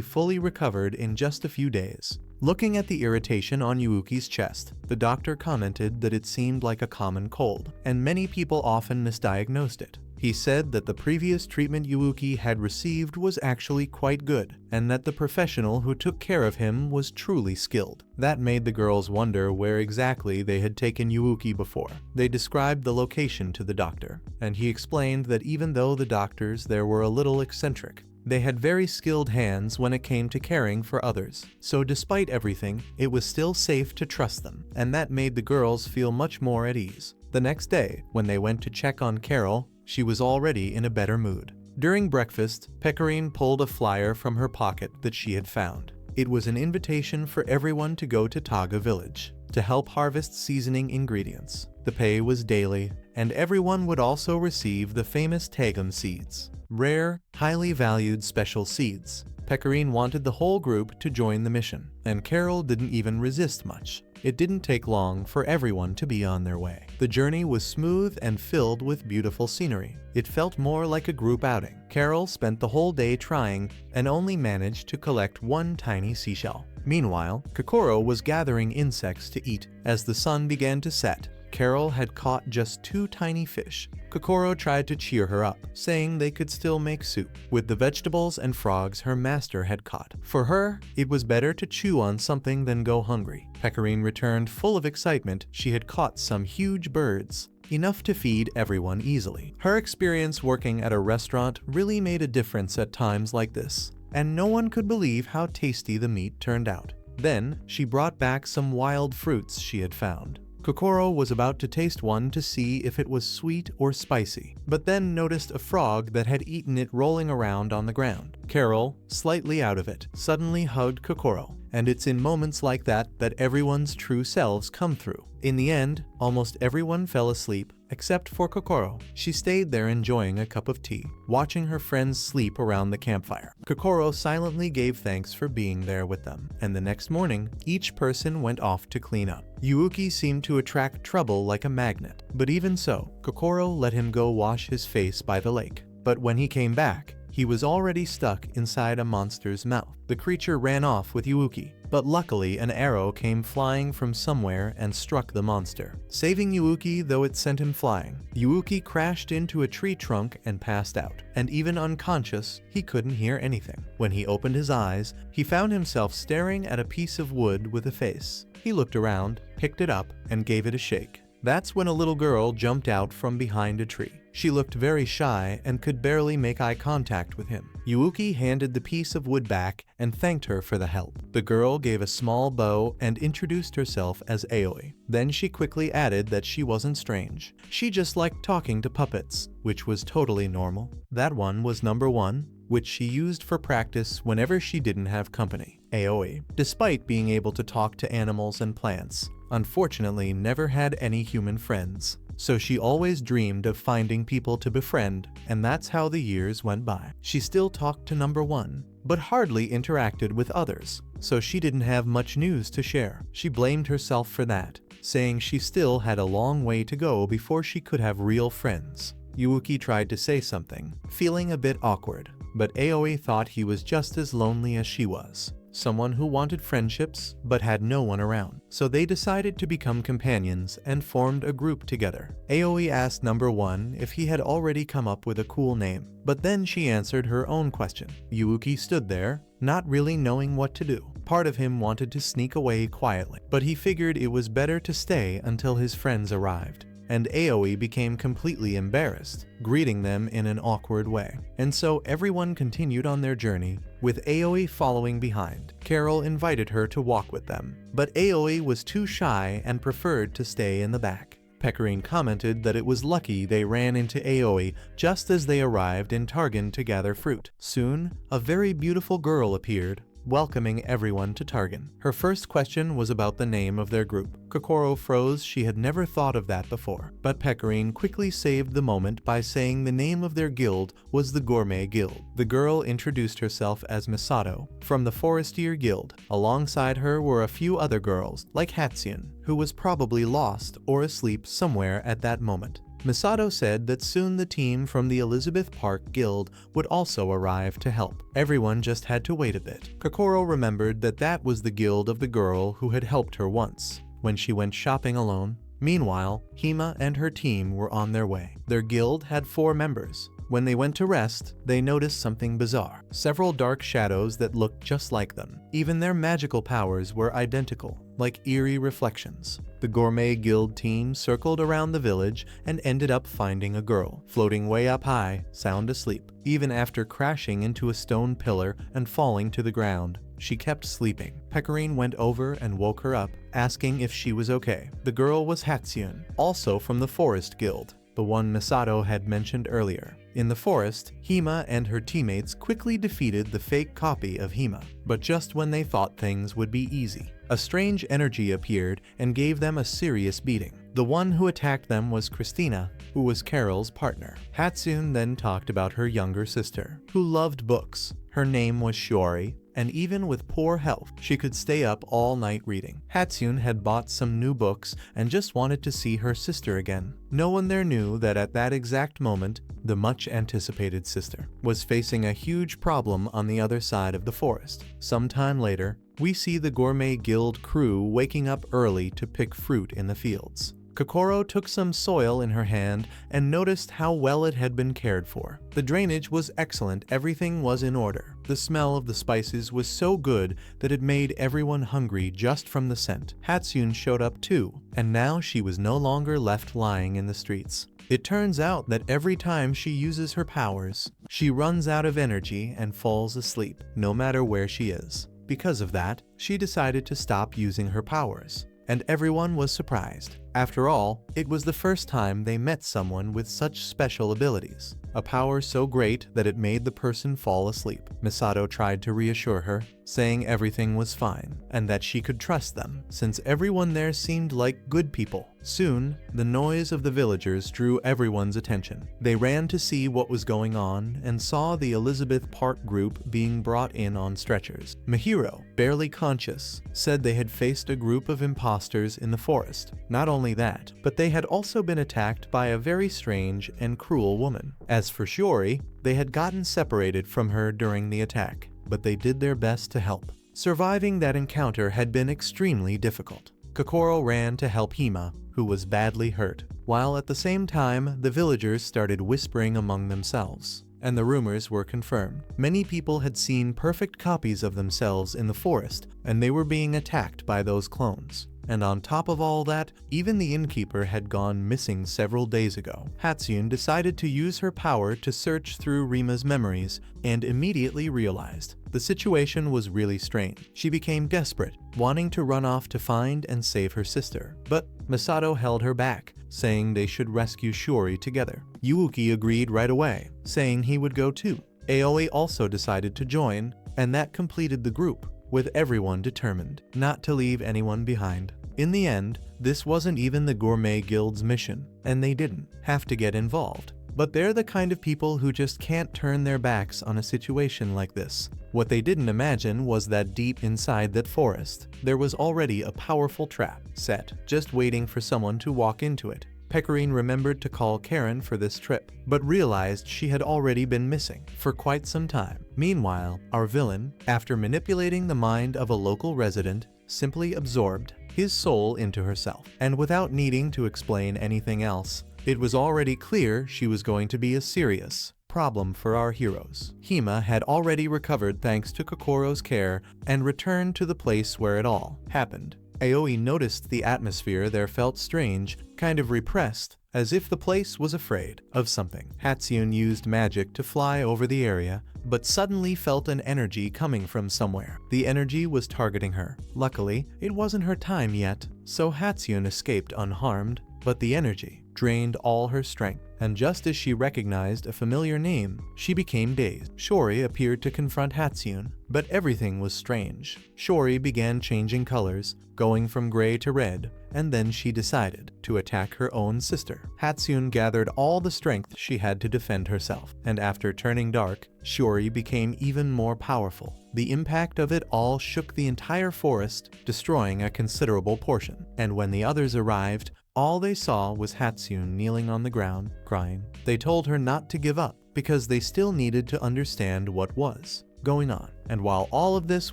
fully recovered in just a few days. Looking at the irritation on Yuuki's chest, the doctor commented that it seemed like a common cold, and many people often misdiagnosed it. He said that the previous treatment Yuuki had received was actually quite good, and that the professional who took care of him was truly skilled. That made the girls wonder where exactly they had taken Yuuki before. They described the location to the doctor, and he explained that even though the doctors there were a little eccentric, they had very skilled hands when it came to caring for others. So despite everything, it was still safe to trust them, and that made the girls feel much more at ease. The next day, when they went to check on Carol, she was already in a better mood. During breakfast, Pecorine pulled a flyer from her pocket that she had found. It was an invitation for everyone to go to Taga village to help harvest seasoning ingredients. The pay was daily, and everyone would also receive the famous Tagum seeds, rare, highly valued special seeds. Pecorine wanted the whole group to join the mission, and Carol didn't even resist much. It didn't take long for everyone to be on their way. The journey was smooth and filled with beautiful scenery. It felt more like a group outing. Carol spent the whole day trying and only managed to collect one tiny seashell. Meanwhile, Kokoro was gathering insects to eat. As the sun began to set, Carol had caught just 2 tiny fish. Kokoro tried to cheer her up, saying they could still make soup with the vegetables and frogs her master had caught. For her, it was better to chew on something than go hungry. Pecorine returned full of excitement. She had caught some huge birds, enough to feed everyone easily. Her experience working at a restaurant really made a difference at times like this, and no one could believe how tasty the meat turned out. Then, she brought back some wild fruits she had found. Kokoro was about to taste one to see if it was sweet or spicy, but then noticed a frog that had eaten it rolling around on the ground. Carol, slightly out of it, suddenly hugged Kokoro, and it's in moments like that that everyone's true selves come through. In the end, almost everyone fell asleep except for Kokoro. She stayed there enjoying a cup of tea, watching her friends sleep around the campfire. Kokoro silently gave thanks for being there with them, and the next morning, each person went off to clean up. Yuuki seemed to attract trouble like a magnet, but even so, Kokoro let him go wash his face by the lake. But when he came back, he was already stuck inside a monster's mouth. The creature ran off with Yuuki, but luckily an arrow came flying from somewhere and struck the monster, saving Yuuki though it sent him flying. Yuuki crashed into a tree trunk and passed out, and even unconscious, he couldn't hear anything. When he opened his eyes, he found himself staring at a piece of wood with a face. He looked around, picked it up, and gave it a shake. That's when a little girl jumped out from behind a tree. She looked very shy and could barely make eye contact with him. Yuuki handed the piece of wood back and thanked her for the help. The girl gave a small bow and introduced herself as Aoi. Then she quickly added that she wasn't strange. She just liked talking to puppets, which was totally normal. That one was number 1, which she used for practice whenever she didn't have company. Aoi, despite being able to talk to animals and plants, unfortunately never had any human friends. So she always dreamed of finding people to befriend, and that's how the years went by. She still talked to number 1, but hardly interacted with others, so she didn't have much news to share. She blamed herself for that, saying she still had a long way to go before she could have real friends. Yuuki tried to say something, feeling a bit awkward, but Aoi thought he was just as lonely as she was. someone who wanted friendships but had no one around. So they decided to become companions and formed a group together. Aoi asked number 1 if he had already come up with a cool name, but then she answered her own question. Yuuki stood there, not really knowing what to do. Part of him wanted to sneak away quietly, but he figured it was better to stay until his friends arrived. And Aoi became completely embarrassed, greeting them in an awkward way. And so everyone continued on their journey, with Aoi following behind. Carol invited her to walk with them, but Aoi was too shy and preferred to stay in the back. Pecorine commented that it was lucky they ran into Aoi just as they arrived in Targan to gather fruit. Soon, a very beautiful girl appeared, welcoming everyone to Targan. Her first question was about the name of their group. Kokoro froze. She had never thought of that before, but Pecorine quickly saved the moment by saying the name of their guild was the Gourmet Guild. The girl introduced herself as Misato from the Forestier Guild. Alongside her were a few other girls, like Hatsune, who was probably lost or asleep somewhere at that moment. Misato said that soon the team from the Elizabeth Park Guild would also arrive to help. Everyone just had to wait a bit. Kokoro remembered that that was the guild of the girl who had helped her once, when she went shopping alone. Meanwhile, Hima and her team were on their way. Their guild had 4 members. When they went to rest, they noticed something bizarre. Several dark shadows that looked just like them. Even their magical powers were identical, like eerie reflections. The Gourmet Guild team circled around the village and ended up finding a girl, floating way up high, sound asleep. Even after crashing into a stone pillar and falling to the ground, she kept sleeping. Pecorine went over and woke her up, asking if she was okay. The girl was Hatsune, also from the Forest Guild, the one Misato had mentioned earlier. In the forest, Hima and her teammates quickly defeated the fake copy of Hima, but just when they thought things would be easy, a strange energy appeared and gave them a serious beating. The one who attacked them was Christina, who was Carol's partner. Hatsune then talked about her younger sister, who loved books. Her name was Shiori, and even with poor health, she could stay up all night reading. Hatsune had bought some new books and just wanted to see her sister again. No one there knew that at that exact moment, the much-anticipated sister was facing a huge problem on the other side of the forest. Sometime later, we see the Gourmet Guild crew waking up early to pick fruit in the fields. Kokoro took some soil in her hand and noticed how well it had been cared for. The drainage was excellent, everything was in order. The smell of the spices was so good that it made everyone hungry just from the scent. Hatsune showed up too, and now she was no longer left lying in the streets. It turns out that every time she uses her powers, she runs out of energy and falls asleep, no matter where she is. Because of that, she decided to stop using her powers, and everyone was surprised. After all, it was the first time they met someone with such special abilities, a power so great that it made the person fall asleep. Misato tried to reassure her, saying everything was fine, and that she could trust them, since everyone there seemed like good people. Soon, the noise of the villagers drew everyone's attention. They ran to see what was going on and saw the Elizabeth Park group being brought in on stretchers. Mihiro, barely conscious, said they had faced a group of imposters in the forest. Not only that, but they had also been attacked by a very strange and cruel woman. As for Shiori, they had gotten separated from her during the attack, but they did their best to help. Surviving that encounter had been extremely difficult. Kokoro ran to help Hima, who was badly hurt, while at the same time the villagers started whispering among themselves, and the rumors were confirmed. Many people had seen perfect copies of themselves in the forest, and they were being attacked by those clones. And on top of all that, even the innkeeper had gone missing several days ago. Hatsune decided to use her power to search through Rima's memories and immediately realized the situation was really strange. She became desperate, wanting to run off to find and save her sister. But Misato held her back, saying they should rescue Shiori together. Yuuki agreed right away, saying he would go too. Aoi also decided to join, and that completed the group, with everyone determined not to leave anyone behind. In the end, this wasn't even the Gourmet Guild's mission, and they didn't have to get involved. But they're the kind of people who just can't turn their backs on a situation like this. What they didn't imagine was that deep inside that forest, there was already a powerful trap set, just waiting for someone to walk into it. Pecorine remembered to call Karen for this trip, but realized she had already been missing for quite some time. Meanwhile, our villain, after manipulating the mind of a local resident, simply absorbed his soul into herself. And without needing to explain anything else, it was already clear she was going to be a serious problem for our heroes. Hima had already recovered thanks to Kokoro's care and returned to the place where it all happened. Aoi noticed the atmosphere there felt strange, kind of repressed, as if the place was afraid of something. Hatsune used magic to fly over the area, but suddenly felt an energy coming from somewhere. The energy was targeting her. Luckily, it wasn't her time yet, so Hatsune escaped unharmed, but the energy drained all her strength, and just as she recognized a familiar name, she became dazed. Shori appeared to confront Hatsune, but everything was strange. Shori began changing colors, going from gray to red, and then she decided to attack her own sister. Hatsune gathered all the strength she had to defend herself, and after turning dark, Shori became even more powerful. The impact of it all shook the entire forest, destroying a considerable portion, and when the others arrived, all they saw was Hatsune kneeling on the ground, crying. They told her not to give up, because they still needed to understand what was going on. And while all of this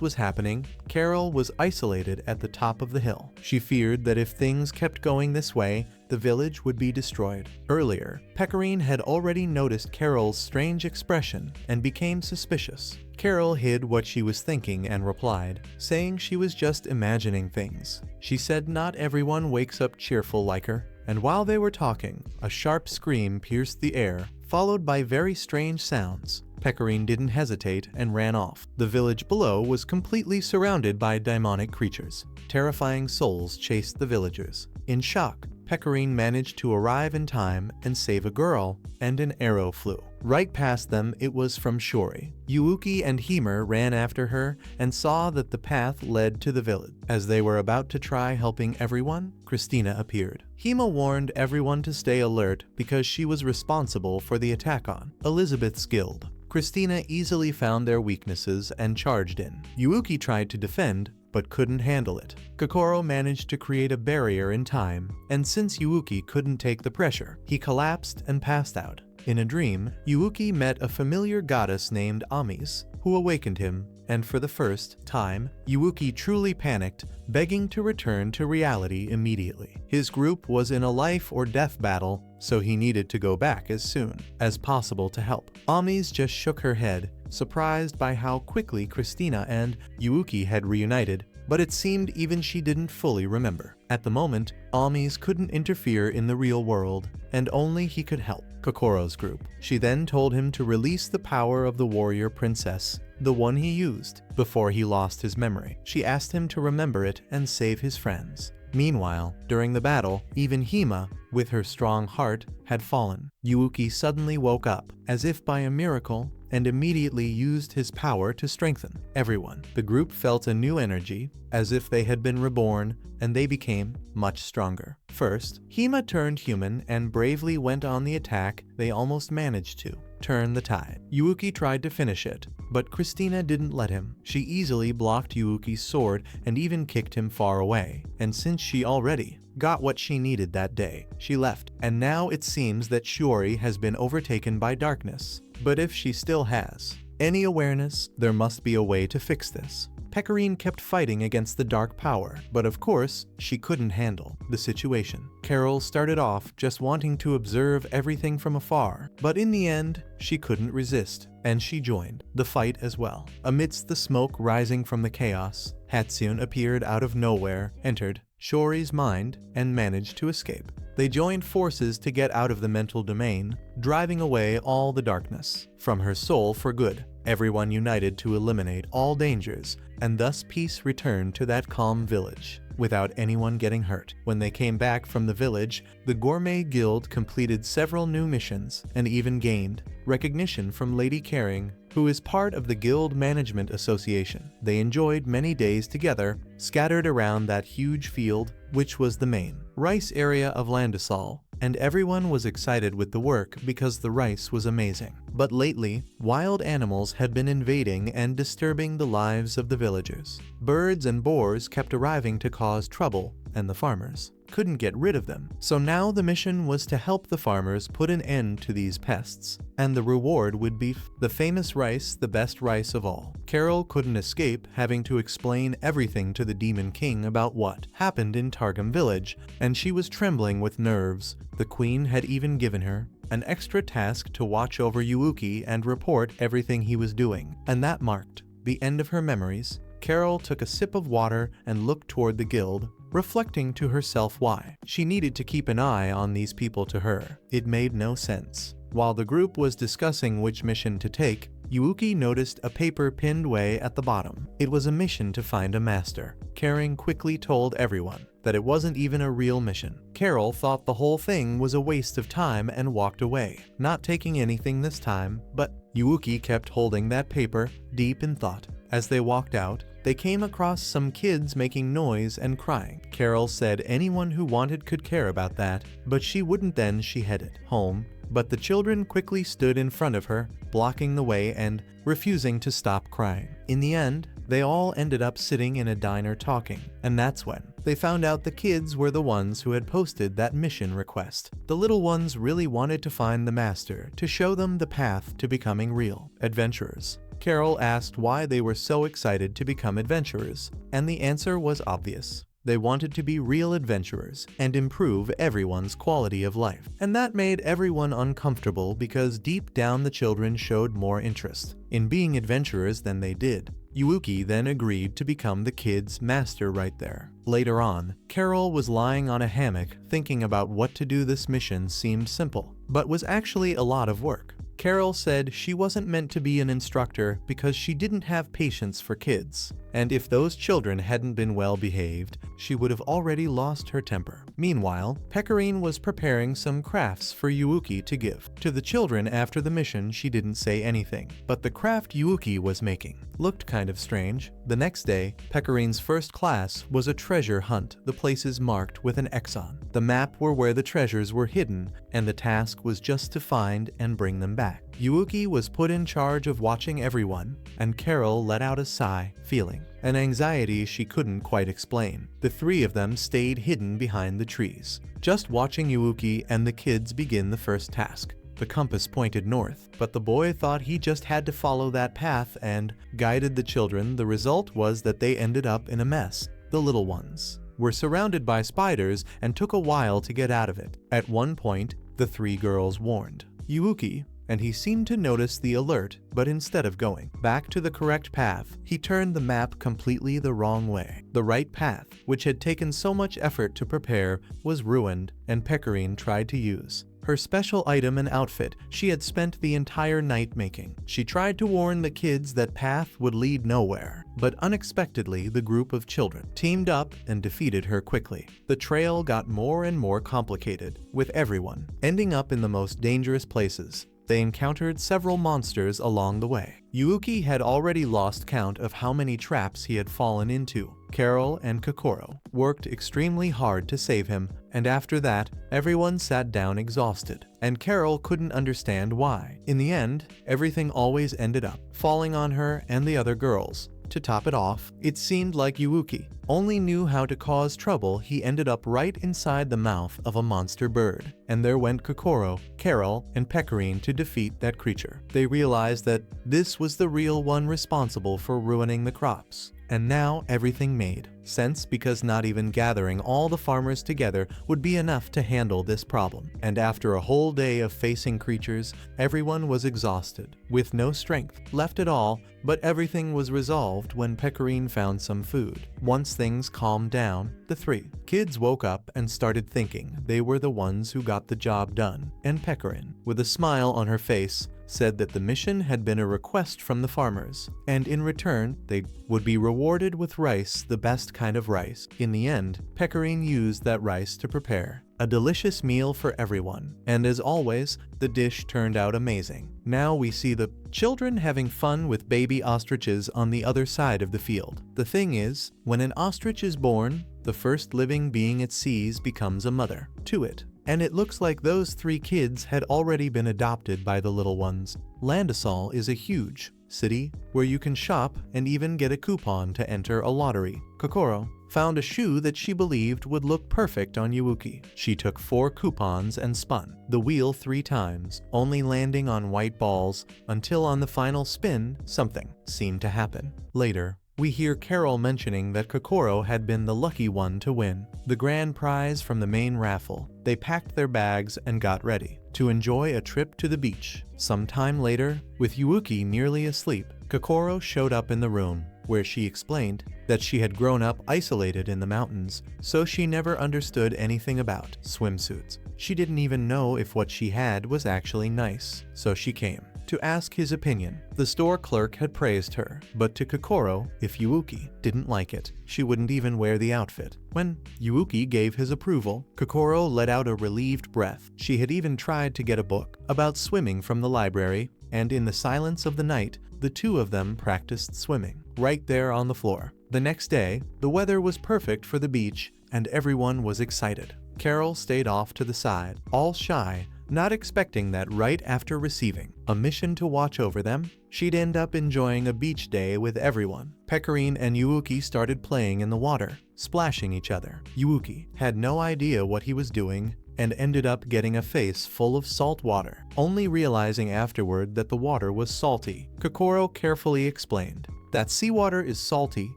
was happening, Carol was isolated at the top of the hill. She feared that if things kept going this way, the village would be destroyed. Earlier, Pecorine had already noticed Carol's strange expression and became suspicious. Carol hid what she was thinking and replied, saying she was just imagining things. She said not everyone wakes up cheerful like her. And while they were talking, a sharp scream pierced the air, followed by very strange sounds. Pecorine didn't hesitate and ran off. The village below was completely surrounded by demonic creatures. Terrifying souls chased the villagers. In shock, Pecorine managed to arrive in time and save a girl, and an arrow flew. Right past them, it was from Shori. Yuuki and Hime ran after her and saw that the path led to the village. As they were about to try helping everyone, Christina appeared. Hime warned everyone to stay alert because she was responsible for the attack on Elizabeth's guild. Christina easily found their weaknesses and charged in. Yuuki tried to defend, but couldn't handle it. Kokoro managed to create a barrier in time, and since Yuuki couldn't take the pressure, he collapsed and passed out. In a dream, Yuuki met a familiar goddess named Amis, who awakened him, and for the first time, Yuuki truly panicked, begging to return to reality immediately. His group was in a life or death battle, so he needed to go back as soon as possible to help. Amis just shook her head, surprised by how quickly Christina and Yuuki had reunited, but it seemed even she didn't fully remember. At the moment, Amis couldn't interfere in the real world, and only he could help Kokoro's group. She then told him to release the power of the warrior princess, the one he used, before he lost his memory. She asked him to remember it and save his friends. Meanwhile, during the battle, even Hime, with her strong heart, had fallen. Yuuki suddenly woke up, as if by a miracle, and immediately used his power to strengthen everyone. The group felt a new energy, as if they had been reborn, and they became much stronger. First, Hime turned human and bravely went on the attack. They almost managed to turn the tide. Yuuki tried to finish it, but Christina didn't let him. She easily blocked Yuuki's sword and even kicked him far away. And since she already got what she needed that day, she left. And now it seems that Shori has been overtaken by darkness. But if she still has any awareness, there must be a way to fix this. Pecorine kept fighting against the dark power, but of course, she couldn't handle the situation. Carol started off just wanting to observe everything from afar, but in the end, she couldn't resist, and she joined the fight as well. Amidst the smoke rising from the chaos, Hatsune appeared out of nowhere, entered Shori's mind, and managed to escape. They joined forces to get out of the mental domain, driving away all the darkness from her soul for good. Everyone united to eliminate all dangers, and thus peace returned to that calm village, without anyone getting hurt. When they came back from the village, the Gourmet Guild completed several new missions, and even gained recognition from Lady Caring, who is part of the Guild Management Association. They enjoyed many days together, scattered around that huge field, which was the main rice area of Landisol, and everyone was excited with the work because the rice was amazing. But lately, wild animals had been invading and disturbing the lives of the villagers. Birds and boars kept arriving to cause trouble, and the farmers couldn't get rid of them. So now the mission was to help the farmers put an end to these pests. And the reward would be the famous rice, the best rice of all. Carol couldn't escape having to explain everything to the Demon King about what happened in Targum village, and she was trembling with nerves. The queen had even given her an extra task to watch over Yuuki and report everything he was doing, and that marked the end of her memories. Carol took a sip of water and looked toward the guild, reflecting to herself why she needed to keep an eye on these people. To her, it made no sense. While the group was discussing which mission to take, Yuuki noticed a paper pinned way at the bottom. It was a mission to find a master. Karen quickly told everyone that it wasn't even a real mission. Carol thought the whole thing was a waste of time and walked away, not taking anything this time, but Yuuki kept holding that paper, deep in thought. As they walked out, they came across some kids making noise and crying. Carol said anyone who wanted could care about that, but she wouldn't. Then she headed home, but the children quickly stood in front of her, blocking the way and refusing to stop crying. In the end, they all ended up sitting in a diner talking, and that's when they found out the kids were the ones who had posted that mission request. The little ones really wanted to find the master to show them the path to becoming real adventurers. Carol asked why they were so excited to become adventurers, and the answer was obvious. They wanted to be real adventurers and improve everyone's quality of life. And that made everyone uncomfortable because deep down the children showed more interest in being adventurers than they did. Yuuki then agreed to become the kids' master right there. Later on, Carol was lying on a hammock thinking about what to do. This mission seemed simple, but was actually a lot of work. Carol said she wasn't meant to be an instructor because she didn't have patience for kids, and if those children hadn't been well behaved, she would have already lost her temper. Meanwhile, Pecorine was preparing some crafts for Yuuki to give to the children after the mission. She didn't say anything, but the craft Yuuki was making looked kind of strange. The next day, Pecorine's first class was a treasure hunt. The places marked with an X on the map were where the treasures were hidden, and the task was just to find and bring them back. Yuuki was put in charge of watching everyone, and Carol let out a sigh, feeling an anxiety she couldn't quite explain. The three of them stayed hidden behind the trees, just watching Yuuki and the kids begin the first task. The compass pointed north, but the boy thought he just had to follow that path and guided the children. The result was that they ended up in a mess. The little ones were surrounded by spiders and took a while to get out of it. At one point, the three girls warned Yuuki, and he seemed to notice the alert, but instead of going back to the correct path, he turned the map completely the wrong way. The right path, which had taken so much effort to prepare, was ruined, and Pecorine tried to use her special item and outfit she had spent the entire night making. She tried to warn the kids that path would lead nowhere, but unexpectedly the group of children teamed up and defeated her quickly. The trail got more and more complicated, with everyone ending up in the most dangerous places. They encountered several monsters along the way. Yuuki had already lost count of how many traps he had fallen into. Carol and Kokoro worked extremely hard to save him, and after that, everyone sat down exhausted, and Carol couldn't understand why. In the end, everything always ended up falling on her and the other girls. To top it off, it seemed like Yuuki only knew how to cause trouble. He ended up right inside the mouth of a monster bird, and there went Kokoro, Carol, and Pecorine to defeat that creature. They realized that this was the real one responsible for ruining the crops. And now everything made sense because not even gathering all the farmers together would be enough to handle this problem. And after a whole day of facing creatures, everyone was exhausted, with no strength left at all, but everything was resolved when Pecorine found some food. Once things calmed down, the three kids woke up and started thinking they were the ones who got the job done, and Pecorine, with a smile on her face, said that the mission had been a request from the farmers, and in return, they would be rewarded with rice, the best kind of rice. In the end, Pecorine used that rice to prepare a delicious meal for everyone, and as always, the dish turned out amazing. Now we see the children having fun with baby ostriches on the other side of the field. The thing is, when an ostrich is born, the first living being it sees becomes a mother to it. and it looks like those 3 kids had already been adopted by the little ones. Landisol is a huge city where you can shop and even get a coupon to enter a lottery. Kokoro found a shoe that she believed would look perfect on Yuuki. She took 4 coupons and spun the wheel 3 times, only landing on white balls until on the final spin, something seemed to happen. Later, we hear Carol mentioning that Kokoro had been the lucky one to win the grand prize from the main raffle. They packed their bags and got ready to enjoy a trip to the beach. Sometime later, with Yuuki nearly asleep, Kokoro showed up in the room, where she explained that she had grown up isolated in the mountains, so she never understood anything about swimsuits. She didn't even know if what she had was actually nice, so she came to ask his opinion. The store clerk had praised her, but to Kokoro, if Yuuki didn't like it, she wouldn't even wear the outfit. When Yuuki gave his approval, Kokoro let out a relieved breath. She had even tried to get a book about swimming from the library, and in the silence of the night, the 2 of them practiced swimming right there on the floor. The next day, the weather was perfect for the beach, and everyone was excited. Carol stayed off to the side, all shy, not expecting that right after receiving a mission to watch over them, she'd end up enjoying a beach day with everyone. Pecorine and Yuuki started playing in the water, splashing each other. Yuuki had no idea what he was doing and ended up getting a face full of salt water, only realizing afterward that the water was salty. Kokoro carefully explained that seawater is salty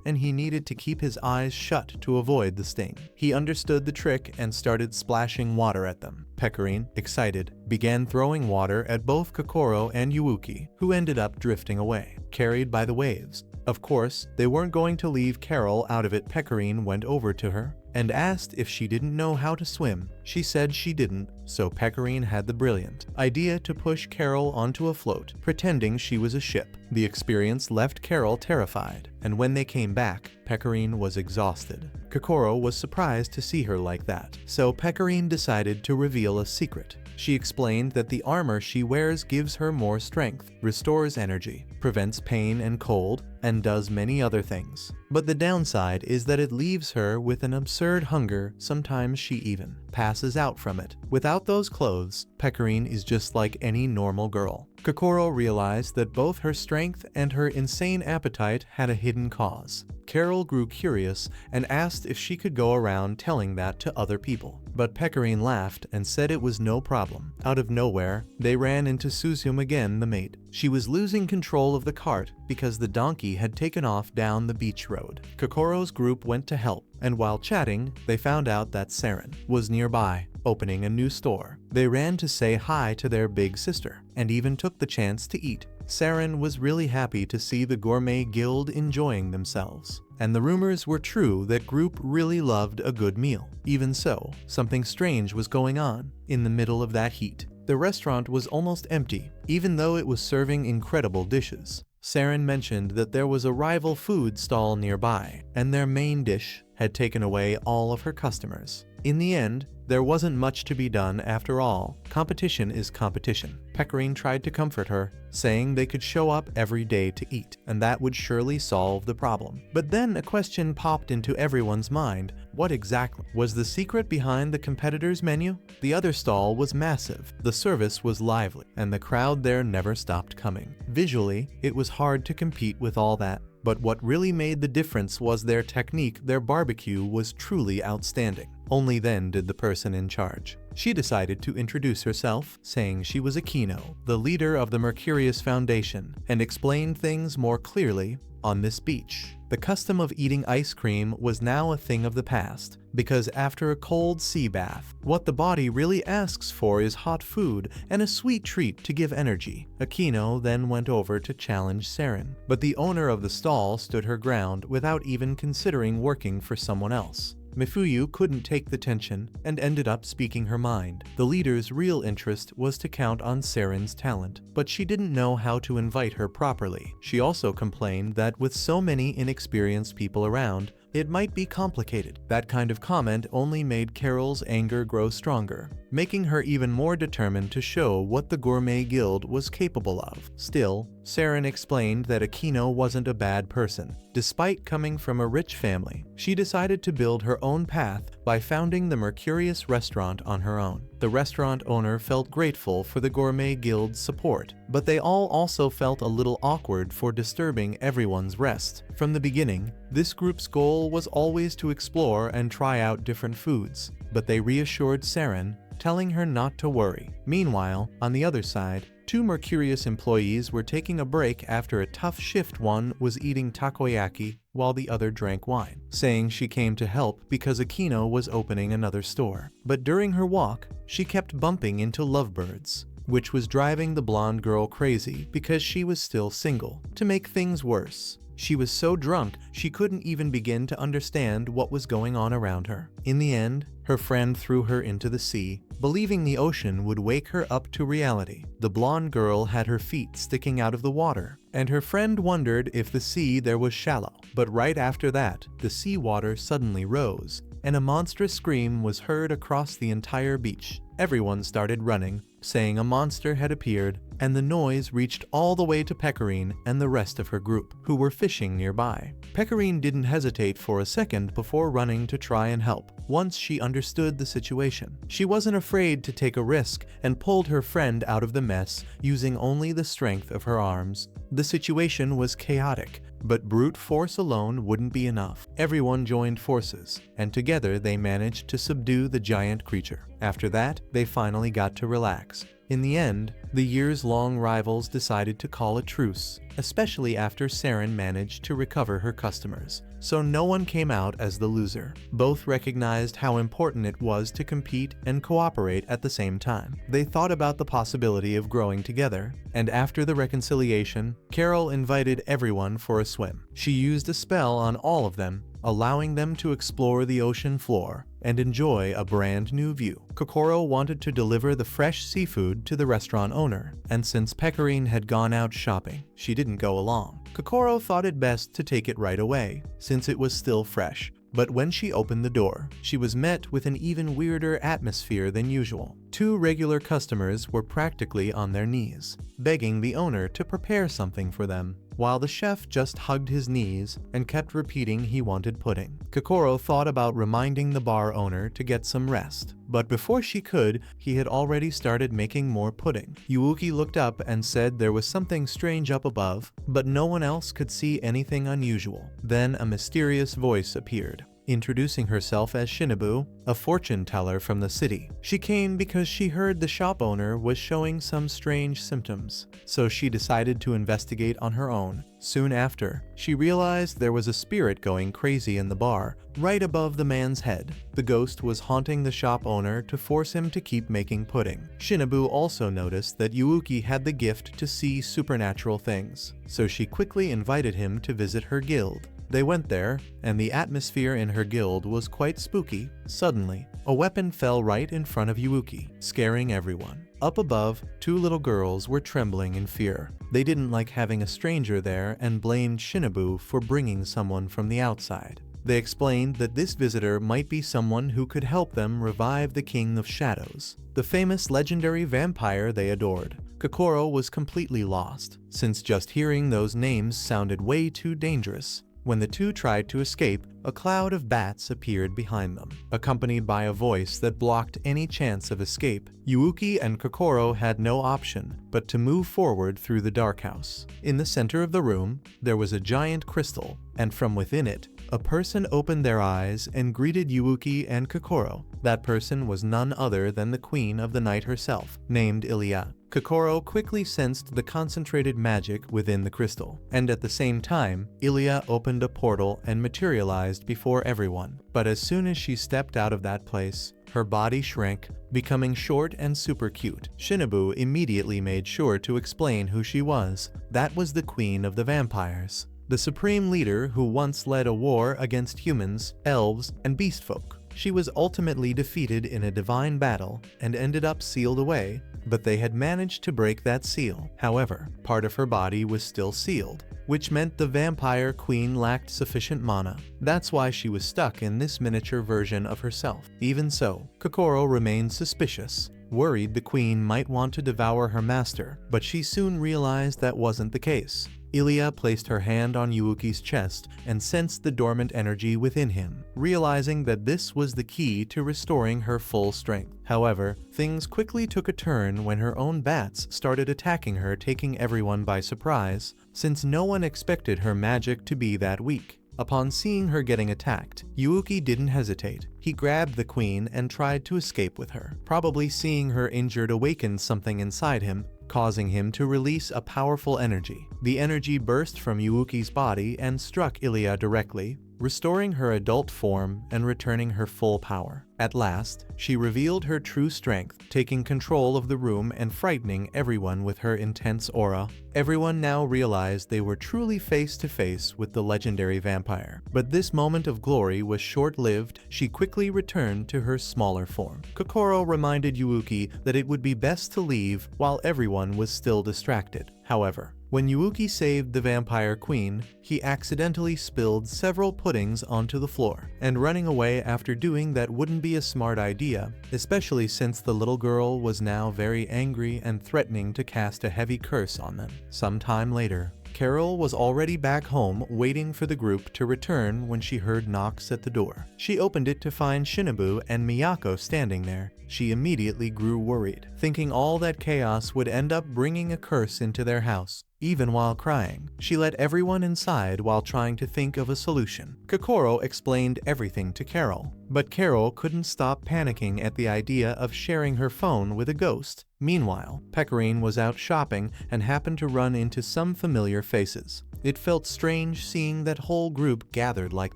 and he needed to keep his eyes shut to avoid the sting. He understood the trick and started splashing water at them. Pecorine, excited, began throwing water at both Kokoro and Yuuki, who ended up drifting away, carried by the waves. Of course, they weren't going to leave Carol out of it. Pecorine went over to her and asked if she didn't know how to swim. She said she didn't, so Pecorine had the brilliant idea to push Carol onto a float, pretending she was a ship. The experience left Carol terrified, and when they came back, Pecorine was exhausted. Kokoro was surprised to see her like that, so Pecorine decided to reveal a secret. She explained that the armor she wears gives her more strength, restores energy, prevents pain and cold, and does many other things. But the downside is that it leaves her with an absurd hunger. Sometimes she even passes out from it. Without those clothes, Pecorine is just like any normal girl. Kokoro realized that both her strength and her insane appetite had a hidden cause. Carol grew curious and asked if she could go around telling that to other people. But Pecorine laughed and said it was no problem. Out of nowhere, they ran into Suzum again, the maid. She was losing control of the cart because the donkey had taken off down the beach road. Kokoro's group went to help, and while chatting, they found out that Saren was nearby, opening a new store. They ran to say hi to their big sister, and even took the chance to eat. Saren was really happy to see the Gourmet Guild enjoying themselves, and the rumors were true that group really loved a good meal. Even so, something strange was going on. In the middle of that heat, the restaurant was almost empty, even though it was serving incredible dishes. Saren mentioned that there was a rival food stall nearby, and their main dish had taken away all of her customers. In the end, there wasn't much to be done after all. Competition is competition. Pecorine tried to comfort her, saying they could show up every day to eat, and that would surely solve the problem. But then a question popped into everyone's mind. What exactly was the secret behind the competitors' menu? The other stall was massive, the service was lively, and the crowd there never stopped coming. Visually, it was hard to compete with all that. But what really made the difference was their technique. Their barbecue was truly outstanding. Only then did the person in charge. She decided to introduce herself, saying she was Akino, the leader of the Mercurius Foundation, and explained things more clearly. On this beach, the custom of eating ice cream was now a thing of the past, because after a cold sea bath, what the body really asks for is hot food and a sweet treat to give energy. Akino then went over to challenge Saren, but the owner of the stall stood her ground without even considering working for someone else. Mifuyu couldn't take the tension and ended up speaking her mind. The leader's real interest was to count on Saren's talent, but she didn't know how to invite her properly. She also complained that with so many inexperienced people around, it might be complicated. That kind of comment only made Carol's anger grow stronger. making her even more determined to show what the Gourmet Guild was capable of. Still, Saren explained that Akino wasn't a bad person. Despite coming from a rich family, she decided to build her own path by founding the Mercurius restaurant on her own. The restaurant owner felt grateful for the Gourmet Guild's support, but they all also felt a little awkward for disturbing everyone's rest. From the beginning, this group's goal was always to explore and try out different foods, but they reassured Saren, telling her not to worry. Meanwhile, on the other side, two Mercurius employees were taking a break after a tough shift. One was eating takoyaki while the other drank wine, saying she came to help because Akino was opening another store. But during her walk, she kept bumping into lovebirds, which was driving the blonde girl crazy because she was still single. To make things worse, she was so drunk she couldn't even begin to understand what was going on around her. In the end, her friend threw her into the sea, believing the ocean would wake her up to reality. The blonde girl had her feet sticking out of the water, and her friend wondered if the sea there was shallow. But right after that, the seawater suddenly rose, and a monstrous scream was heard across the entire beach. Everyone started running, saying a monster had appeared, and the noise reached all the way to Pecorine and the rest of her group, who were fishing nearby. Pecorine didn't hesitate for a second before running to try and help. Once she understood the situation, she wasn't afraid to take a risk and pulled her friend out of the mess using only the strength of her arms. The situation was chaotic, but brute force alone wouldn't be enough. Everyone joined forces, and together they managed to subdue the giant creature. After that, they finally got to relax. In the end, the years-long rivals decided to call a truce, especially after Saren managed to recover her customers, so no one came out as the loser. Both recognized how important it was to compete and cooperate at the same time. They thought about the possibility of growing together, and after the reconciliation, Carol invited everyone for a swim. She used a spell on all of them, allowing them to explore the ocean floor and enjoy a brand new view. Kokoro wanted to deliver the fresh seafood to the restaurant owner, and since Pecorine had gone out shopping, she didn't go along. Kokoro thought it best to take it right away, since it was still fresh. But when she opened the door, she was met with an even weirder atmosphere than usual. Two regular customers were practically on their knees, begging the owner to prepare something for them, while the chef just hugged his knees and kept repeating he wanted pudding. Kokoro thought about reminding the bar owner to get some rest, but before she could, he had already started making more pudding. Yuuki looked up and said there was something strange up above, but no one else could see anything unusual. Then a mysterious voice appeared, introducing herself as Shinobu, a fortune teller from the city. She came because she heard the shop owner was showing some strange symptoms, so she decided to investigate on her own. Soon after, she realized there was a spirit going crazy in the bar, right above the man's head. The ghost was haunting the shop owner to force him to keep making pudding. Shinobu also noticed that Yuuki had the gift to see supernatural things, so she quickly invited him to visit her guild. They went there, and the atmosphere in her guild was quite spooky. Suddenly, a weapon fell right in front of Yuuki, scaring everyone. Up above, two little girls were trembling in fear. They didn't like having a stranger there and blamed Shinobu for bringing someone from the outside. They explained that this visitor might be someone who could help them revive the King of Shadows, the famous legendary vampire they adored. Kokoro was completely lost, since just hearing those names sounded way too dangerous. When the two tried to escape, a cloud of bats appeared behind them, accompanied by a voice that blocked any chance of escape. Yuuki and Kokoro had no option but to move forward through the dark house. In the center of the room, there was a giant crystal, and from within it, a person opened their eyes and greeted Yuuki and Kokoro. That person was none other than the Queen of the Night herself, named Ilya. Kokoro quickly sensed the concentrated magic within the crystal, and at the same time, Ilya opened a portal and materialized before everyone. But as soon as she stepped out of that place, her body shrank, becoming short and super cute. Shinobu immediately made sure to explain who she was. That was the Queen of the Vampires, the supreme leader who once led a war against humans, elves, and beast folk. She was ultimately defeated in a divine battle and ended up sealed away, but they had managed to break that seal. However, part of her body was still sealed, which meant the vampire queen lacked sufficient mana. That's why she was stuck in this miniature version of herself. Even so, Kokoro remained suspicious, worried the queen might want to devour her master, but she soon realized that wasn't the case. Ilya placed her hand on Yuuki's chest and sensed the dormant energy within him, realizing that this was the key to restoring her full strength. However, things quickly took a turn when her own bats started attacking her, taking everyone by surprise, since no one expected her magic to be that weak. Upon seeing her getting attacked, Yuuki didn't hesitate. He grabbed the queen and tried to escape with her. Probably seeing her injured awakened something inside him, causing him to release a powerful energy. The energy burst from Yuuki's body and struck Ilya directly, restoring her adult form and returning her full power. At last, she revealed her true strength, taking control of the room and frightening everyone with her intense aura. Everyone now realized they were truly face to face with the legendary vampire. But this moment of glory was short-lived. She quickly returned to her smaller form. Kokoro reminded Yuuki that it would be best to leave while everyone was still distracted. However, when Yuuki saved the vampire queen, he accidentally spilled several puddings onto the floor, and running away after doing that wouldn't be a smart idea, especially since the little girl was now very angry and threatening to cast a heavy curse on them. Some time later, Carol was already back home waiting for the group to return when she heard knocks at the door. She opened it to find Shinobu and Miyako standing there. She immediately grew worried, thinking all that chaos would end up bringing a curse into their house. Even while crying, she let everyone inside while trying to think of a solution. Kokoro explained everything to Carol, but Carol couldn't stop panicking at the idea of sharing her phone with a ghost. Meanwhile, Pecorine was out shopping and happened to run into some familiar faces. It felt strange seeing that whole group gathered like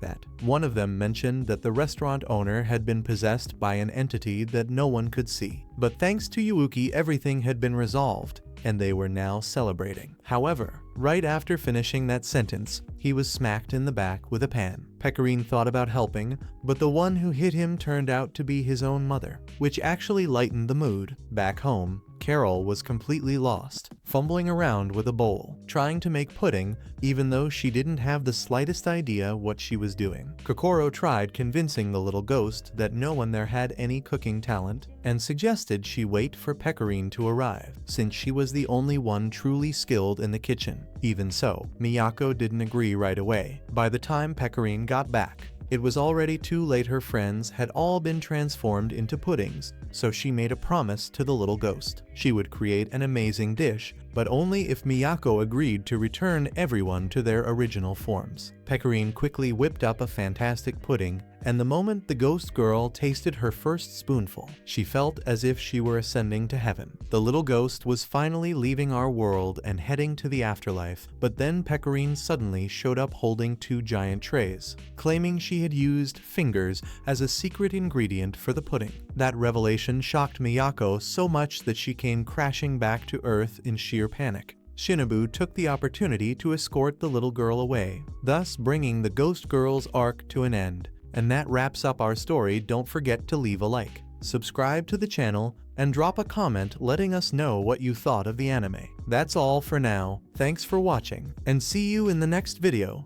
that. One of them mentioned that the restaurant owner had been possessed by an entity that no one could see. But thanks to Yuuki, everything had been resolved, and they were now celebrating. However, right after finishing that sentence, he was smacked in the back with a pan. Pecorine thought about helping, but the one who hit him turned out to be his own mother, which actually lightened the mood. Back home, Carol was completely lost, fumbling around with a bowl, trying to make pudding, even though she didn't have the slightest idea what she was doing. Kokoro tried convincing the little ghost that no one there had any cooking talent, and suggested she wait for Pecorine to arrive, since she was the only one truly skilled in the kitchen. Even so, Miyako didn't agree right away. By the time Pecorine got back, it was already too late. Her friends had all been transformed into puddings, so she made a promise to the little ghost. She would create an amazing dish, but only if Miyako agreed to return everyone to their original forms. Pecorine quickly whipped up a fantastic pudding, and the moment the ghost girl tasted her first spoonful, she felt as if she were ascending to heaven. The little ghost was finally leaving our world and heading to the afterlife, but then Pecorine suddenly showed up holding 2 giant trays, claiming she had used fingers as a secret ingredient for the pudding. That revelation shocked Miyako so much that she came crashing back to Earth in sheer panic. Shinobu took the opportunity to escort the little girl away, thus bringing the ghost girl's arc to an end. And that wraps up our story. Don't forget to leave a like, subscribe to the channel, and drop a comment letting us know what you thought of the anime. That's all for now. Thanks for watching, and see you in the next video.